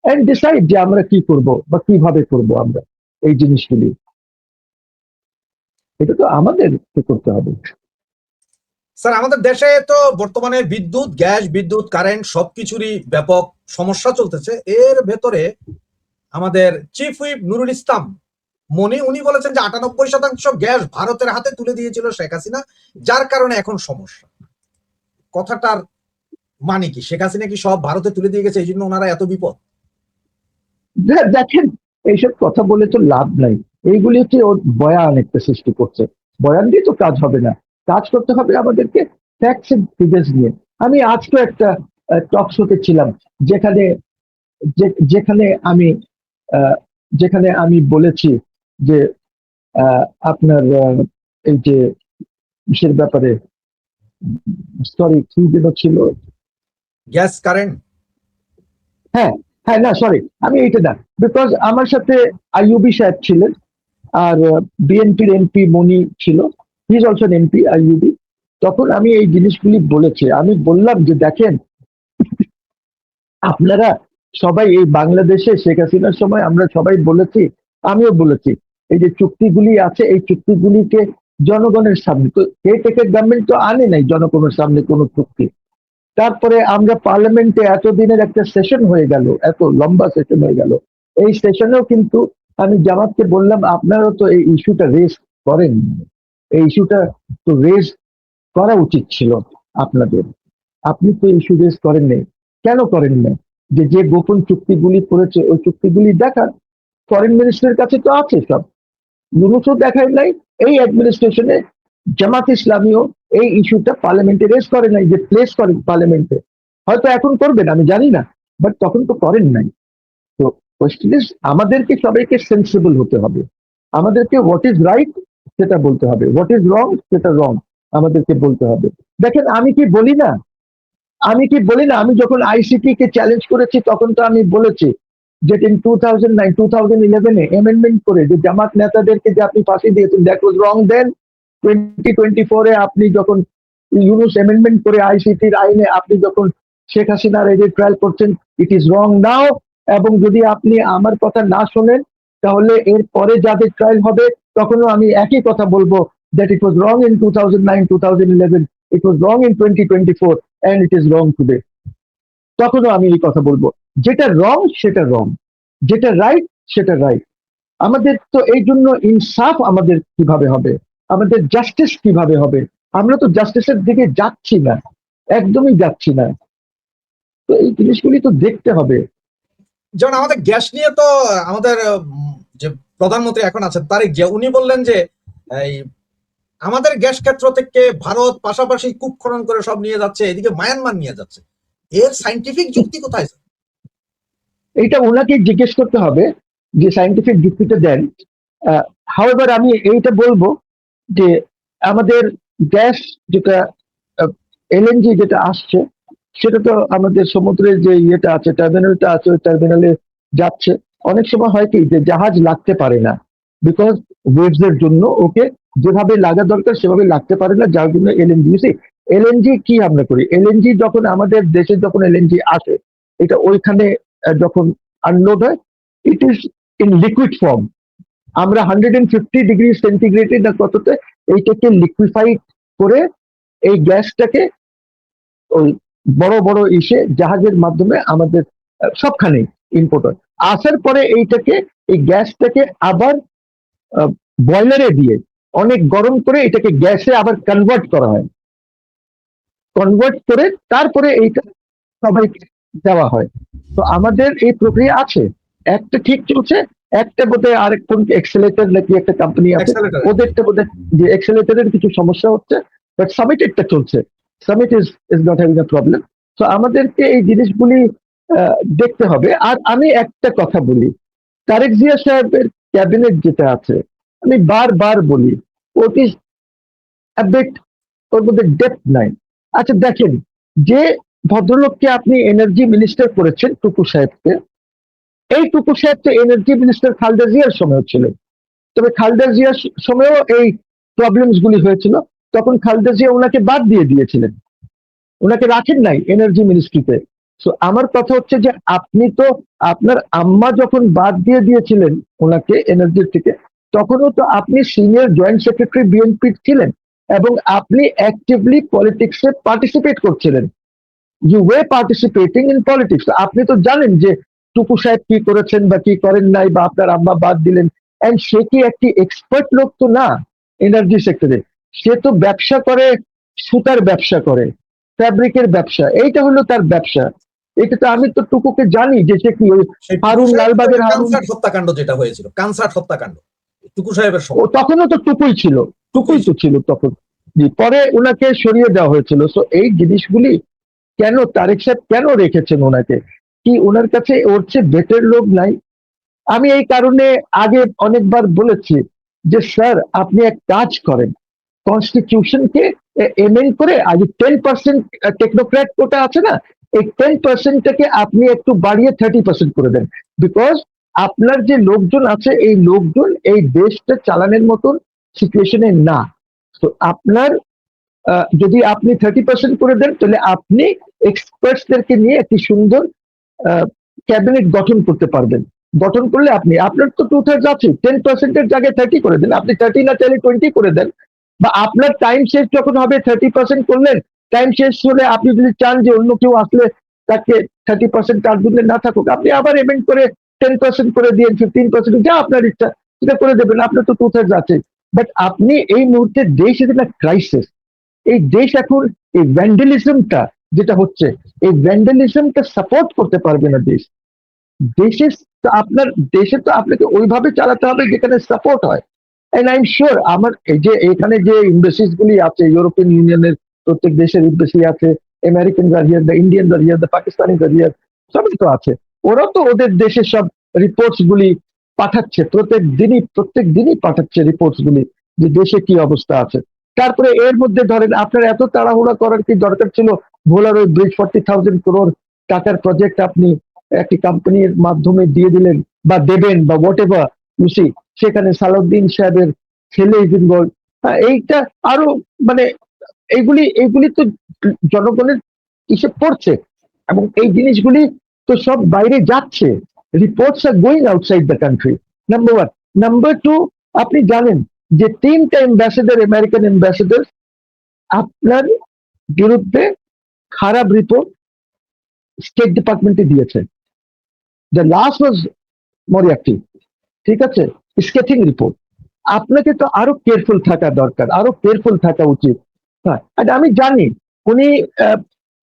S2: and decide যে আমরা কি করব বা কিভাবে করব আমরা এই জিনিসগুলি। এটা তো আমাদের করতে হবে।
S1: স্যার, আমাদের দেশে তো বর্তমানে বিদ্যুৎ, গ্যাস, বিদ্যুৎ, কারেন্ট সবকিছুরই ব্যাপক সমস্যা চলতেছে। এর ভেতরে আমাদের চিফ হুইপ নুরুল ইসলাম মনি, উনি বলেছেন যে 98% গ্যাস ভারতের হাতে তুলে দিয়েছিল শেখ হাসিনা, যার কারণে এখন সমস্যা। কথাটার মানে কি? শেখ হাসিনা কি সব ভারতে তুলে দিয়ে গেছে, এই জন্য ওনারা এত বিপদ?
S2: দেখেন, এইসব কথা বলে তো লাভ নাই। এইগুলি হচ্ছে ওর বয়ান একটা সৃষ্টি করছে। বয়ান দিয়ে তো কাজ হবে না, কাজ করতে হবে আমাদেরকে ফ্যাক্টস এন্ড ফিগার্স নিয়ে। আমি আজকে একটা টক শোতে ছিলাম, যেখানে আমি বলেছি যে আপনার এই যে কিসের ব্যাপারে, সরি কি যেন ছিল,
S1: গ্যাস, কারেন্ট।
S2: হ্যাঁ হ্যাঁ, না সরি, আমি এইটা না, বিকজ আমার সাথে আইয়ুবি সাহেব ছিলেন, আর বিএনপির এমপি মনি ছিল, he is also MP Ayyubi. তখন আমি এই জিনিসগুলি বলেছি। আমি বললাম যে দেখেন, আপনারা সবাই এই বাংলাদেশে শেখ হাসিনার সময় আমরা সবাই বলেছি, আমিও বলেছি, এই যে চুক্তিগুলি আছে এই চুক্তিগুলিকে জনগণের সামনে, তো কেয়ারটেকার গভর্নমেন্ট তো আনে নাই জনগণের সামনে কোনো চুক্তি, তারপরে আমরা পার্লামেন্টে এতদিনের একটা সেশন হয়ে গেল, এত লম্বা সেশন হয়ে গেল, এই সেশনেও কিন্তু আমি জামাতকে বললাম আপনারাও তো এই ইস্যুটা রেজ করেন, এই ইস্যুটা তো রেজ করা উচিত ছিল আপনাদের, আপনি তো ইস্যু রেজ করেন নাই, কেন করেন না? যে যে গোপন চুক্তিগুলি করেছে ওই চুক্তিগুলি দেখান, ফরেন মিনিস্টারের কাছে তো আছে সব, ইউনুসও দেখায় নাই, এই অ্যাডমিনিস্ট্রেশনে জামাত ইসলামীও এই ইস্যুটা পার্লামেন্টে রেজ করে নাই, যে প্লেস করেন পার্লামেন্টে, হয়তো এখন করবেন আমি জানি না, বাট তখন তো করেন নাই। তো কোয়েশ্চেন ইজ আমাদেরকে সবাইকে সেন্সিবল হতে হবে, আমাদেরকে হোয়াট ইজ রাইট সেটা বলতে হবে, হোয়াট ইজ রং সেটা রং আমাদেরকে বলতে হবে। দেখেন আমি কি বলি না, আমি যখন আইসিটি কে চ্যালেঞ্জ করেছি তখন তো আমি বলেছি যে ইন 2011-এ অ্যামেন্ডমেন্ট করে যে জামাত নেতাদেরকে যে আপনি ফাঁসি দিয়েছেন, দ্যাট ওয়াজ রং দেন। 2024-এ আপনি যখন ইউনুস অ্যামেন্ডমেন্ট করে আইসিটির আইনে আপনি যখন শেখ হাসিনার এই যে ট্রায়াল করছেন, ইট ইজ রং নাও। এবং যদি আপনি আমার কথা না শোনেন তাহলে এর পরে যাদের ট্রায়াল হবে তখনও আমি একই কথা বলবো, that it was wrong in 2009-2011, it was wrong in 2024 and it is wrong today. তখনও আমি এই কথা বলবো, যেটা রং সেটা রং, যেটা রাইট সেটা রাইট। আমাদের তো এই জন্য ইনসাফ আমাদের কিভাবে হবে, আমাদের জাস্টিস কিভাবে হবে? আমরা তো জাস্টিসের দিকে যাচ্ছি না, একদমই যাচ্ছি না। তো এই জিনিসগুলি তো দেখতে হবে।
S1: যেমন আমাদের গ্যাস নিয়ে তো আমাদের যে প্রধানমন্ত্রী এখন আছেন তারিক জিয়া, উনি বললেন যে এই আমাদের গ্যাস ক্ষেত্র থেকে ভারত পাশাপাশি কূপ খনন করে সব নিয়ে যাচ্ছে, এদিকে মায়ানমার নিয়ে যাচ্ছে, এর সাইন্টিফিক যুক্তি কোথায়?
S2: এইটা ওনাকে জিজ্ঞেস করতে হবে যে সাইন্টিফিক যুক্তিটা দেন। হাওয়েভার আমি এইটা বলবো যে আমাদের গ্যাস যেটা এলএনজি যেটা আসছে সেটা তো আমাদের সমুদ্রের যে ইয়েটা আছে, টার্মিনালটা আছে, ওই টার্মিনালে যাচ্ছে। অনেক সময় হয় কি যে জাহাজ লাগতে পারে না, বিকজ ওয়েভস এর জন্য ওকে যেভাবে লাগা দরকার সেভাবে লাগতে পারে না, যার জন্য এলএনজি। এলএনজি কি আমরা করি, এলএনজি যখন আমাদের দেশে যখন এলএনজি আসে, এটা ওইখানে যখন আনলোড হয়, it is in liquid form. আমরা 150°C না কততে এইটাকে লিকুইফাইড করে এই গ্যাসটাকে ওই বড় বড় ইসে জাহাজের মাধ্যমে আমাদের সবখানে ইম্পোর্ট হয়। আসার পরে এইটাকে এই গ্যাসটাকে আবার বয়লারে দিয়ে অনেক গরম করে এটাকে গ্যাসে আবার কনভার্ট করা হয়, কনভার্ট করে তারপরে এইটা সবাইকে দেওয়া হয়। তো আমাদের এই প্রক্রিয়া আছে, একটা ঠিক চলছে, একটা বোধহয় আরেক কোন এক্সেলেটর নাকি একটা কোম্পানি আছে, ওদেরটা বোধহয় যে এক্সেলেটরের কিছু সমস্যা হচ্ছে, বাট সামিটেরটা চলছে, summit is not having a problem. তো আমাদেরকে এই জিনিসগুলি দেখতে হবে। আর আমি একটা কথা বলি, তারেক জিয়া সাহেবের ক্যাবিনেট যেটা আছে, আমি বারবার বলি ওটি ওর মধ্যে ডেপথ নাই। আচ্ছা দেখেন, যে ভদ্রলোককে আপনি এনার্জি মিনিস্টার করেছেন টুকু সাহেবকে, এই টুকু সাহেব তো এনার্জি মিনিস্টার খালেদা জিয়ার সময় ছিলেন, তবে খালেদা জিয়ার সময়ও এই প্রবলেমস গুলি হয়েছিল, তখন খালেদা জিয়া ওনাকে বাদ দিয়ে দিয়েছিলেন, ওনাকে রাখেন নাই এনার্জি মিনিস্ট্রিতে। তো আমার কথা হচ্ছে যে আপনি তো আপনার আম্মা যখন বাদ দিয়ে দিয়েছিলেন ওনাকে এনার্জি থেকে, তখনও তো আপনি সিনিয়র জয়েন্ট সেক্রেটারি বিএনপি ছিলেন এবং আপনি অ্যাক্টিভলি পলিটিক্সে পার্টিসিপেট করছিলেন, you were participating in politics. আপনি তো জানেন যে টুকু সাহেব কি করেছেন বা কি করেন নাই, বা আপনার আম্মা বাদ দিলেন, এন্ড সে কি একটি এক্সপার্ট লোক তো না এনার্জি সেক্টরে, সে তো ব্যবসা করে, সুতার ব্যবসা করে, ফ্যাব্রিকের ব্যবসা, এইটা হলো তার ব্যবসা। এটা তো আমি তো টুকুকে জানি যে সে কি হারুন লালবাগের হারুন
S1: হত্যাকাণ্ড যেটা হয়েছিল, কানসার্ট হত্যাকাণ্ড, টুকু সাহেবের
S2: ও তখনও তো টুকুই ছিল, টুকুই তো ছিল তখন, পরে ওনাকে সরিয়ে দেওয়া হয়েছিল। তো এই জিনিসগুলি কেন তারেক সাহেব কেন রেখেছেন ওনাকে, কি ওনার কাছে ওর চেয়ে বেটার লোক নাই? আমি এই কারণে আগে অনেকবার বলেছি যে স্যার আপনি এক কাজ করেন, কনস্টিটিউশনকে এমেন্ড করে আজ 10% টেকনোক্র্যাট কোটা আছে না, এই 10%টাকে আপনি একটু বাড়িয়ে 30% করে দেন, বিকজ আপনার যে লোকজন আছে এই লোকজন এই দেশটা চালানোর মতন সিচুয়েশনে না। তো আপনার যদি আপনি 30% করে দেন তাহলে আপনি এক্সপার্টসদেরকে নিয়ে একটি সুন্দর ক্যাবিনেট গঠন করতে পারবেন। গঠন করলে আপনি আপনার তো 2/3 আছে, 10%-এর জায়গায় 30 করে দেন, আপনি 30 না চাইলে 20 করে দেন, বা আপনার টাইম শেষ যখন হবে 30% করলেন, টাইম শেষ হলে আপনি যদি চান যে অন্য কেউ আসলে তাকে 30% তার জন্য না থাকুক, আপনি আবার এমেন্ড করে 10% করে দিয়ে 15% যা আপনার ইচ্ছা সেটা করে দেবেন, আপনার তো 2/3 আছে। বাট আপনি এই মুহূর্তে দেশ ইজ ইন ক্রাইসিস। এই দেশ এখন এই ভ্যান্ডালিজমটা যেটা হচ্ছে, এই ভ্যান্ডালিজমটা সাপোর্ট করতে পারবে না দেশ। দেশে আপনার দেশে তো আপনাকে ওইভাবে চালাতে হবে যেখানে সাপোর্ট হয়। এন্ড আই এম শিওর আমার এই যে এখানে যে এমবাসিস গুলি আছে, ইউরোপিয়ান ইউনিয়নের প্রত্যেক দেশের এমবাসি আছে, American here, the Indian here, the Pakistani here, সবই তো আছে। ওরা তো ওদের দেশের সব রিপোর্টস গুলি পাঠাচ্ছে, প্রত্যেক দিনই পাঠাচ্ছে রিপোর্টস গুলি যে দেশে কি অবস্থা আছে। তারপরে এর মধ্যে ধরেন আপনার এত তাড়াহুড়া করার কি দরকার ছিল? ভোলার ওই ব্রিজ 40,000 crore টাকার প্রজেক্ট আপনি একটি কোম্পানির মাধ্যমে দিয়ে দিলেন বা দেবেন বা হোয়াট এভার ইউসি, সেখানে সালাউদ্দিন সাহেবের ছেলে ইজ ইনভলভ। এইটা আরো মানে এইগুলি তো জনগণের কিসে পড়ছে, এবং এই জিনিসগুলি তো সব বাইরে যাচ্ছে। Reports are going outside the country, number one. Number two, আপনি জানেন যে 3টা অ্যাম্বাসেডর, আমেরিকান অ্যাম্বাসেডর আপনার বিরুদ্ধে খারাপ রিপোর্ট স্টেট ডিপার্টমেন্টে দিয়েছে। দ্য লাস্ট ওয়াজ মরিয়াপ্টি, ঠিক আছে, স্কেচিং রিপোর্ট। আপনাকে তো আরো কেয়ারফুল থাকা দরকার, আরো কেয়ারফুল থাকা উচিত। হ্যাঁ, আর আমি জানি উনি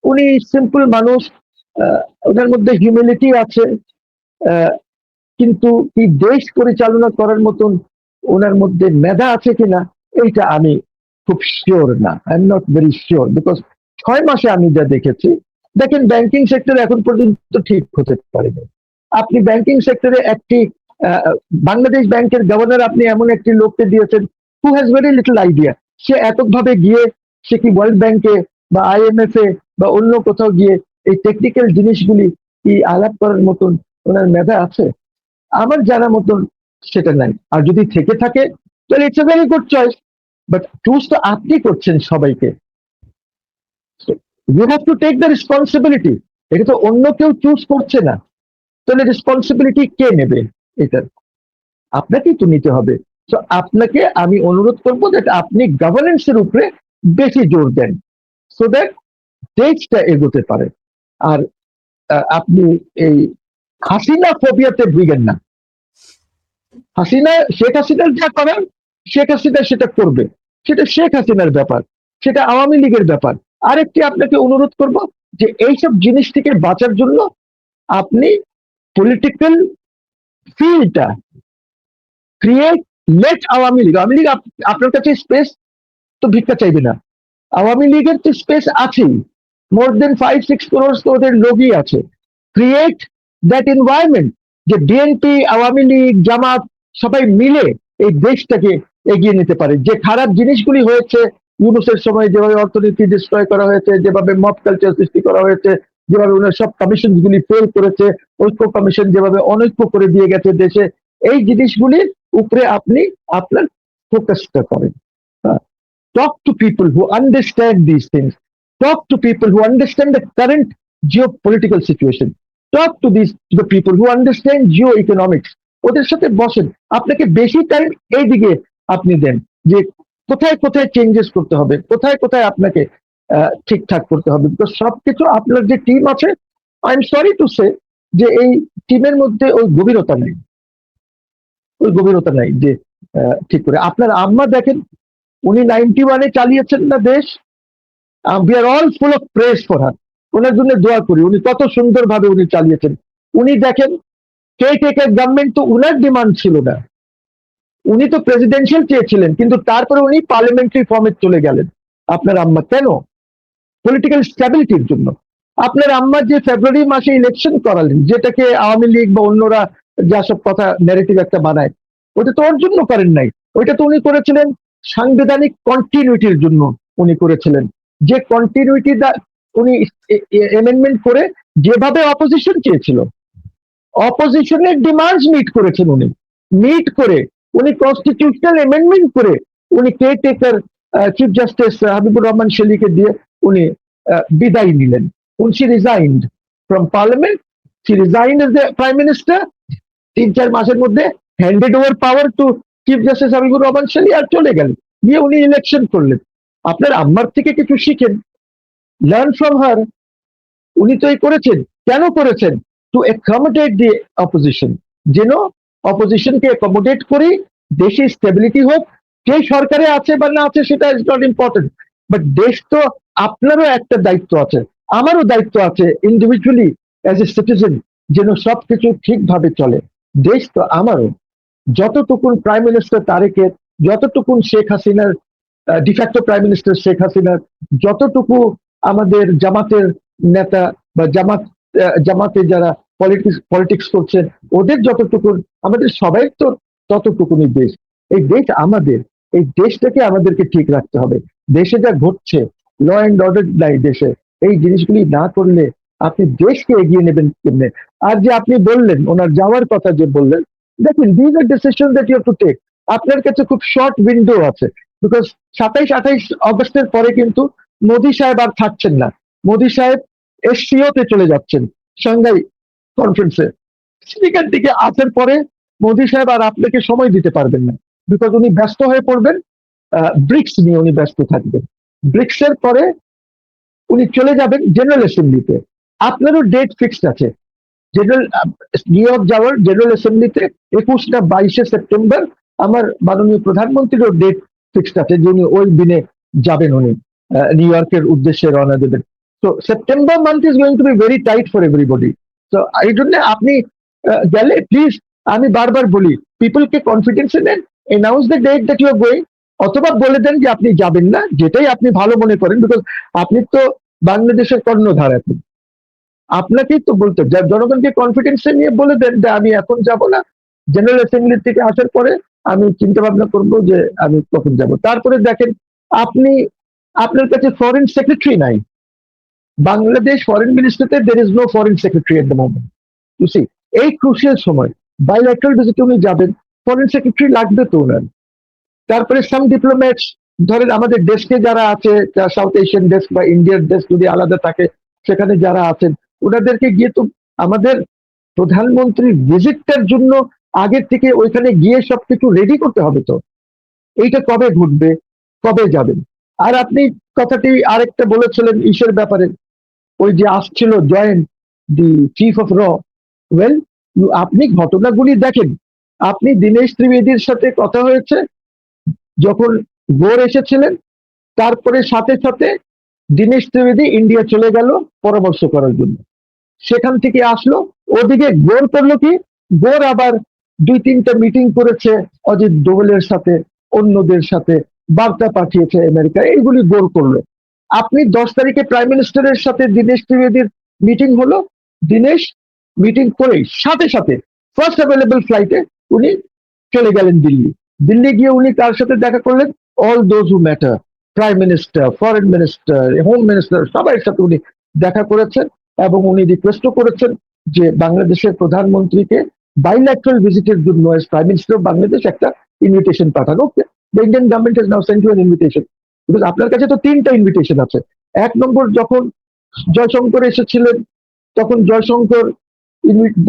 S2: উনি সিম্পল মানুষ, ওনার মধ্যে হিউমিলিটি আছে, কিন্তু এই দেশ পরিচালনা করার মতন ওনার মধ্যে মেধা আছে কিনা এইটা আমি খুব শিওর না। I am not very sure, because 6 মাসে আমি যা দেখেছি, দেখেন ব্যাংকিং সেক্টর এখন পর্যন্ত ঠিক হতে পারেনি। আপনি ব্যাংকিং সেক্টরে একটি বাংলাদেশ ব্যাংকের গভর্নর আপনি এমন একটি লোককে দিয়েছেন who has very little idea. সে এককভাবে গিয়ে সে কি ওয়ার্ল্ড ব্যাংকে বা IMF এ বা অন্য কোথাও গিয়ে এই টেকনিক্যাল জিনিসগুলি কি আলাপ করার মতন ওনার মেধা আছে? আমার জানা মতন সেটা নাই। আর যদি থেকে থাকে তাহলে it's a very good choice, but choose তো আপনি করছেন সবাইকে। You have to take the responsibility. এটা তো অন্য কেউ চুজ করছে না, তাহলে রেসপন্সিবিলিটি কে নেবে? এটা আপনাকেই তো নিতে হবে। তো আপনাকে আমি অনুরোধ করবো যে আপনি গভর্নেন্সের উপরে বেশি জোর দেন, সো দ্যাট দেশটা এগোতে পারে। আর আপনি এই হাসিনা ফোবিয়াতে ভুগেন না। শেখ হাসিনার যা করার শেখ হাসিনা সেটা করবে, সেটা শেখ হাসিনার ব্যাপার, সেটা আওয়ামী লীগের ব্যাপার। আরেকটি আপনাকে অনুরোধ করব যে এইসব জিনিস থেকে বাঁচার জন্য আপনি পলিটিক্যাল ফিল্ডটা ক্রিয়েট, লেট আওয়ামী লীগ আপনার কাছে স্পেস তো ভিক্ষা চাইবে না। আওয়ামী লীগের তো স্পেস আছেই, মোর দেন 5-6 crore তো ওদের লোকই আছে। ক্রিয়েট দ্যাট এনভায়রনমেন্ট যে বিএনপি, আওয়ামী লীগ, জামাত সবাই মিলে এই দেশটাকে এগিয়ে নিতে পারে। যে খারাপ জিনিসগুলি হয়েছে ইউনূসের সময়, যেভাবে অর্থনীতি ডিস্ট্রয় করা হয়েছে, যেভাবে মব কালচার সৃষ্টি করা হয়েছে, যেভাবে ওনার সব কমিশন গুলি ফেল করেছে, ঐক্য কমিশন যেভাবে অনৈক্য করে দিয়ে গেছে দেশে, এই জিনিসগুলির উপরে আপনি আপনার ফোকাসটা করেন। Talk to people who understand these things. Talk to people who understand the current geopolitical situation. Talk to the people who understand geoeconomics. ওদের সাথে বসেন। আপনাকে বেশি টাইম এইদিকে আপনি দেন যে কোথায় কোথায় চেঞ্জেস করতে হবে, কোথায় কোথায় আপনাকে ঠিকঠাক করতে হবে। তো সবকিছু আপনার যে টিম আছে, I am sorry to say যে এই টিমের মধ্যে ওই গভীরতা নাই যে ঠিক করে। আপনার আম্মা দেখেন, উনি 91-এ চালিয়েছেন না দেশ। We are all full of praise for her. ওনার জন্য দোয়া করি, উনি কত সুন্দরভাবে উনি চালিয়েছেন। উনি দেখেন কেয়ারটেকার গভর্নমেন্ট তো উনার ডিমান্ড ছিল না, উনি তো প্রেসিডেন্সিয়াল চেয়েছিলেন, কিন্তু তারপরে উনি পার্লামেন্টারি ফর্মে চলে গেলেন। আপনার আম্মা কেন? পলিটিক্যাল স্ট্যাবিলিটির জন্য। আপনার আম্মা যে ফেব্রুয়ারি মাসে ইলেকশন করালেন, যেটাকে আওয়ামী লীগ বা অন্যরা যা সব কথা ন্যারেটিভ একটা বানায়, ওটা তো ওর জন্য করেন নাই। ওইটা তো উনি করেছিলেন সাংবিধানিক কন্টিনিউটির জন্য উনি করেছিলেন। যে কন্টিনিউটি উনি অ্যামেন্ডমেন্ট করে যেভাবে অপোজিশন চেয়েছিল, অপোজিশনের ডিমান্ডস মিট করেছেন উনি। মিট করে উনি কনস্টিটিউশনাল অ্যামেন্ডমেন্ট করে উনি caretaker chief justice Habibur Rahman শেলিকে দিয়ে উনি বিদায় নিলেন। She resigned from parliament. She resigned as the prime minister. 3-4 মাসের মধ্যে handed over power to chief justice Habibur Rahman Shelley আর চলে গেলেন, গিয়ে উনি ইলেকশন করলেন। আপনার আম্মার থেকে কিছু শিখেন। Learn from her. উনি তো এই করেছেন, কেন করেছেন? টু অ্যাকোমোডেট দি অপোজিশন, যেন অপোজিশনকে অ্যাকোমোডেট করি, দেশে স্টেবিলিটি হোক। কে সরকারে আছে বা না আছে সেটা ইজ নট ইম্পর্টেন্ট, বাট দেশ তো, আপনারও একটা দায়িত্ব আছে, আমারও দায়িত্ব আছে ইন্ডিভিজুয়ালি অ্যাজ এ সিটিজেন, যেন সবকিছু ঠিকভাবে চলে। দেশ তো আমারও। যতটুকুন প্রাইম মিনিস্টার তারেকের, যতটুকুন শেখ হাসিনার, ডিফ্যাক্টো প্রাইম মিনিস্টার শেখ হাসিনার, যতটুকু আমাদের জামাতের নেতা বা জামাতে যারা পলিটিক্স করছেন ওদের যতটুকুন, আমাদের সবাই তো ততটুকুনি দেশ। এই দেশ আমাদের, এই দেশটাকে আমাদেরকে ঠিক রাখতে হবে। দেশে যা ঘটছে, ল অ্যান্ড অর্ডার নাই দেশে, এই জিনিসগুলি না করলে আপনি দেশকে এগিয়ে নেবেন কেমনে? আর যে আপনি বললেন ওনার যাওয়ার কথা যে বললেন, দেখুন this are decision that you have to take. আপনার কাছে খুব শর্ট উইন্ডো আছে, বিকজ 27-28 অগস্টের পরে কিন্তু মোদী সাহেব আর থাকছেন না। মোদী সাহেব এসসিওতে চলে যাচ্ছেন, সাংঘাই কনফারেন্সে। সেখান থেকে আসার পরে মোদী সাহেব আর আপনাকে সময় দিতে পারবেন না, বিকজ উনি ব্যস্ত হয়ে পড়বেন, ব্রিক্স নিয়ে উনি ব্যস্ত থাকবেন। ব্রিক্সের পরে উনি চলে যাবেন জেনারেল অ্যাসেম্বলিতে। আপনারও ডেট ফিক্সড আছে জেনারেল নিউ ইয়র্ক যাওয়ার, জেনারেল অ্যাসেম্বলিতে 21 না 22 সেপ্টেম্বর আমার মাননীয় প্রধানমন্ত্রীরও ডেট ফিক্সড আছে যে উনি ওই দিনে যাবেন, উনি নিউ ইয়র্কের উদ্দেশ্যে রওনা দেবেন। তো September month is going to be very tight for everybody. তো এই জন্য আপনি গেলে প্লিজ, আমি বারবার বলি, পিপলকে কনফিডেন্সে নেন, announce the date that you are going, অথবা বলে দেন যে আপনি যাবেন না, যেটাই আপনি ভালো মনে করেন, বিকজ আপনি তো বাংলাদেশের কর্ণধার এখন। আপনাকেই তো বলতে, জনগণকে কনফিডেন্সে নিয়ে বলে দেন যে আমি এখন যাব না, জেনারেল অ্যাসেম্বলি থেকে আসার পরে আমি চিন্তা ভাবনা করবো যে আমি কখন যাব। তারপরে দেখেন, আপনি, আপনার কাছে ফরেন সেক্রেটারি নাই। বাংলাদেশ ফরেন মিনিস্ট্রিতে there is no foreign secretary at the moment. You see, এই ক্রুশিয়াল সময় বাইল্যাটারাল ভিজিটে উনি যাবেন, ফরেন সেক্রেটারি লাগবে তো ওনার। তারপরে সাম ডিপ্লোম্যাটস, ধরেন আমাদের দেশকে যারা আছে, সাউথ এশিয়ান ডেস্ক বা ইন্ডিয়ার ডেস্ক যদি আলাদা থাকে, সেখানে যারা আছেন ওনাদেরকে গিয়ে তো আমাদের প্রধানমন্ত্রীর ভিজিটটার জন্য আগের থেকে ওইখানে গিয়ে সবকিছু রেডি করতে হবে। তো এইটা কবে ঘটবে, কবে যাবেন? আর আপনি কথাটি আরেকটা বলেছিলেন ইসের ব্যাপারে, ওই যে আসছিল জয়েন্ট দি চিফ অফ র। ওয়েল, আপনি ঘটনাগুলি দেখেন, আপনি দীনেশ ত্রিবেদীর সাথে কথা হয়েছে যখন গোর এসেছিলেন, তারপরে সাথে সাথে দীনেশ ত্রিবেদী ইন্ডিয়া চলে গেল পরামর্শ করার জন্য। সেখান থেকে আসলো, ওদিকে গোর করলো কি, গোর আবার 2-3টা মিটিং করেছে অজিত ডোভালের সাথে, অন্যদের সাথে বার্তা পাঠিয়েছে আমেরিকা, এইগুলি গোর করলো। আপনি 10 তারিখে প্রাইম মিনিস্টারের সাথে দীনেশ ত্রিবেদীর মিটিং হলো, দীনেশ মিটিং করেই সাথে সাথে ফার্স্ট অ্যাভেলেবল ফ্লাইটে উনি চলে গেলেন দিল্লি। দিল্লি গিয়ে উনি কার সাথে দেখা করলেন? All those who matter, prime minister, foreign minister, home minister, সবার সাথে উনি দেখা করেছেন, এবং উনি রিকোয়েস্টও করেছেন যে বাংলাদেশের প্রধানমন্ত্রীকে বাইল্যাটারাল ভিজিটের জন্য as prime minister of Bangladesh একটা ইনভিটেশন পাঠানো। The Indian government has now sent you an invitation, because আপনার কাছে তো 3টা ইনভিটেশন আছে। 1 নম্বর, যখন জয়শঙ্কর এসেছিলেন তখন জয়শঙ্কর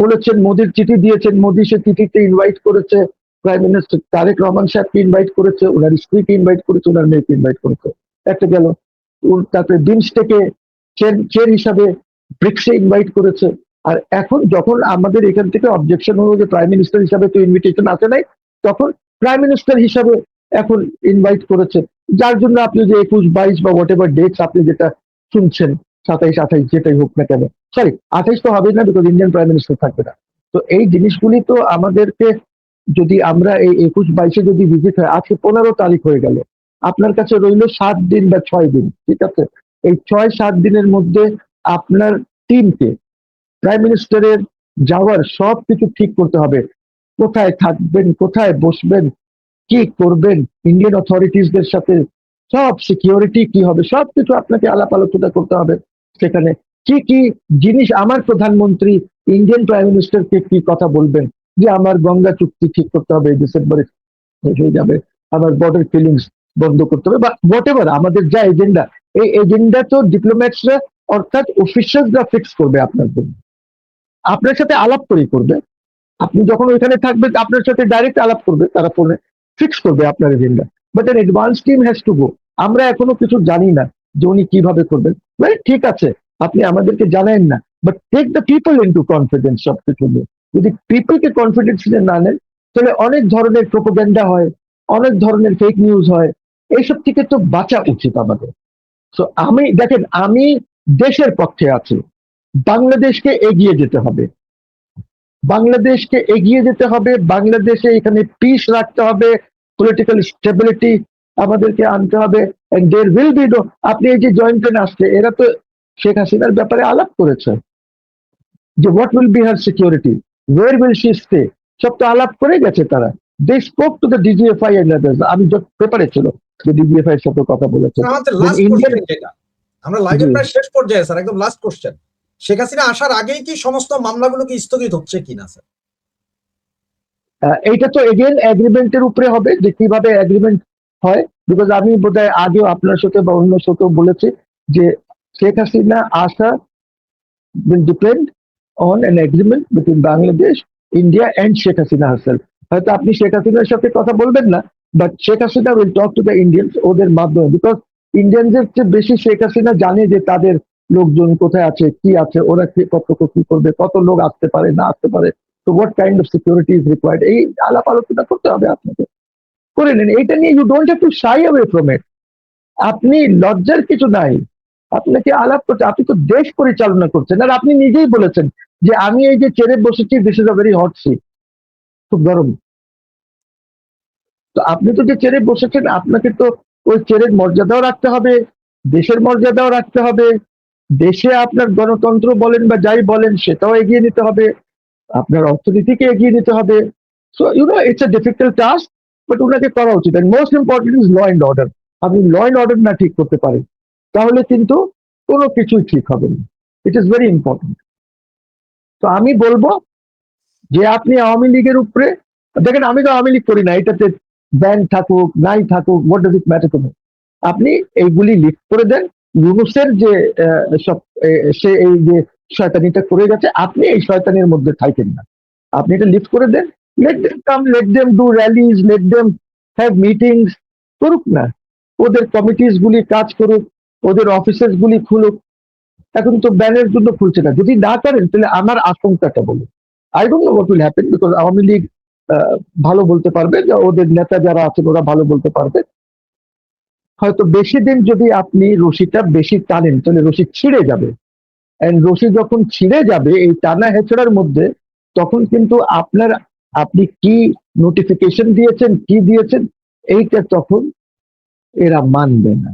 S2: বলেছেন, মোদির চিঠি দিয়েছেন, মোদি সে চিঠিতে ইনভাইট করেছে প্রাইম মিনিস্টার তারেক রহমান সাহেবকে ইনভাইট করেছে, ওনার স্ত্রীকে ইনভাইট করেছে, ওনার মেয়েকে ইনভাইট করেছে, একটা গেল। তারপরে বিমস্টেকে চেয়ার হিসাবে ব্রিক্সে ইনভাইট করেছে। আর এখন যখন আমাদের এখান থেকে অবজেকশন হলো যে প্রাইম মিনিস্টার হিসাবে তো ইনভিটেশন আসে নাই, তখন প্রাইম মিনিস্টার হিসাবে এখন ইনভাইট করেছে, যার জন্য আপনি যে 21-22 বা হোয়াট এভার ডেটস আপনি যেটা শুনছেন, 27-28 যেটাই হোক না কেন, সরি 28 তো হবে না, বিকজ ইন্ডিয়ান প্রাইম মিনিস্টার থাকবে না। তো এই জিনিসগুলি তো আমাদেরকে, যদি আমরা এই 21-22-এ যদি ভিজিট হয়, আজকে 15 তারিখ হয়ে গেল, আপনার কাছে রইল 7 দিন বা 6 দিন, ঠিক আছে? এই 6-7 দিনের মধ্যে আপনার টিমকে প্রাইম মিনিস্টারের যাওয়ার সব কিছু ঠিক করতে হবে। কোথায় থাকবেন, কোথায় বসবেন, কি করবেন, ইন্ডিয়ান অথরিটিসদের সাথে সব সিকিউরিটি কি হবে, সবকিছু আপনাকে আলাপ আলোচনা করতে হবে। সেখানে কি কি জিনিস আমার প্রধানমন্ত্রী ইন্ডিয়ান প্রাইম মিনিস্টারকে কি কথা বলবেন, যে আমার গঙ্গা চুক্তি ঠিক করতে হবে এই ডিসেম্বরে হয়ে যাবে, আমার বর্ডার ফিলিংস বন্ধ করতে হবে, বা হোয়াট এভার আমাদের যা এজেন্ডা, এই এজেন্ডা তো ডিপ্লোম্যাটসরা অর্থাৎ অফিসার্সরা ফিক্স করবে আপনার জন্য, আপনার সাথে আলাপ করেই করবে। আপনি যখন ওইখানে থাকবেন আপনার সাথে ডাইরেক্ট আলাপ করবে, তারা ফোনে ফিক্স করবে আপনার agenda, but N advance team has to go. আমরা এখনো কিছু জানি না যে উনি কিভাবে করবেন। ঠিক আছে, আপনি আমাদেরকে জানায়েন না, but take the people into confidence সবকিছু নিয়ে। যদি পিপলকে কনফিডেন্স নিয়ে না নেন, তাহলে অনেক ধরনের প্রোপাগান্ডা হয়, অনেক ধরনের ফেক নিউজ হয়। এইসব থেকে তো বাঁচা উচিত আমাদের। তো আমি দেখেন, আমি দেশের পক্ষে আছি। বাংলাদেশকে এগিয়ে যেতে হবে, বাংলাদেশকে এগিয়ে যেতে হবে, বাংলাদেশে এখানে পিস রাখতে হবে, পলিটিক্যাল স্টেবিলিটি আমাদেরকে আনতে হবে। and there will be no, আপনি এই যে জয়েন্ট ট্রেন আসছে, এরা তো শেখ হাসিনার ব্যাপারে আলাপ করেছে যে what will be her security, where will she stay, সব তো আলাপ করে গেছে তারা। They spoke to the DGFI and others. আমি যখন পেপারে ছিল যে ডিজিএফআই এর সাথে কথা বলেছে।
S1: আমাদের লাস্ট কোশ্চেন যেটা, আমরা লাইভের প্রায় শেষ পর্যায়ে স্যার, একদম লাস্ট কোশ্চেন, শেখ হাসিনা আসার আগেই কি সমস্ত মামলাগুলো কি স্থগিত হচ্ছে কিনা স্যার?
S2: এইটা তো এগেন এগ্রিমেন্টের উপরে হবে যে কিভাবে এগ্রিমেন্ট হয়। বিকজ আমি বোধহয় আগেও আপনার সাথে বা অন্য সাথেও বলেছি যে শেখ হাসিনা আসা will depend on an agreement between Bangladesh, India and Sheikh Hasina herself. হয়তো আপনি শেখ হাসিনার সাথে কথা বলবেন না, but Sheikh Hasina will talk to the Indians ওদের মাধ্যমে। বিকজ ইন্ডিয়ানদের চেয়ে বেশি শেখ হাসিনা জানে যে তাদের লোকজন কোথায় আছে, কি আছে, ওরা কত কি করবে, কত লোক আসতে পারে না আসতে পারে, তো what kind of security is required. এই আলাপ আলোচনা করতে হবে আপনাকে, করে নেন এইটা নিয়ে। You don't have to shy away from it. আপনি লজ্জার কিছু নাই, আপনাকে আলাপ করতে, আপনি তো দেশ পরিচালনা করছেন। আর আপনি নিজেই বলেছেন যে আমি এই যে চেয়ারে বসেছি, this is a very hot seat, খুব গরম। তো আপনি তো যে চেয়ারে বসেছেন, আপনাকে তো ওই চেয়ারের মর্যাদাও রাখতে হবে, দেশের মর্যাদাও রাখতে হবে, দেশে আপনার গণতন্ত্র বলেন বা যাই বলেন সেটাও এগিয়ে নিতে হবে, আপনার অর্থনীতিকে এগিয়ে নিতে হবে। So it's a difficult task, but ওনাকে করা উচিত। And most important is law and order. আপনি ল অ্যান্ড অর্ডার না ঠিক করতে পারেন, তাহলে কিন্তু কোনো কিছুই ঠিক হবে না। It is very important. তো আমি বলবো যে আপনি আওয়ামী লীগের উপরে, দেখেন আমি তো আওয়ামী লীগ করি না, এটাতে ব্যান থাকুক নাই থাকুক, what does it matter to me. আপনি এইগুলি লিফট করে দেন। ইউনূসের যে সব সে এই যে শয়তানিটা করে গেছে, আপনি এই শয়তানির মধ্যে থাকেন না, আপনি এটা লিফট করে দেন। Let them come, let them do rallies, let them have meetings, করুক না, ওদের কমিটিস গুলি কাজ করুক, ওদের অফিসেস গুলি খুলুক। এখন তো ব্যানের জন্য খুলছে না। যদি না করেন তাহলে আমার আশঙ্কাটা বলুন। I don't know what will happen, because Awami League ভালো বলতে পারবে, ওদের নেতা যারা আছেন ওরা ভালো বলতে পারবে। হয়তো বেশি দিন যদি আপনি রশিটা বেশি টানেন, তাহলে রশি ছিঁড়ে যাবে। এন্ড রশি যখন ছিঁড়ে যাবে এই টানা হেঁচড়ার মধ্যে, তখন কিন্তু আপনি কি নোটিফিকেশন দিয়েছেন, কি দিয়েছেন, এইটা তখন এরা মানবে না।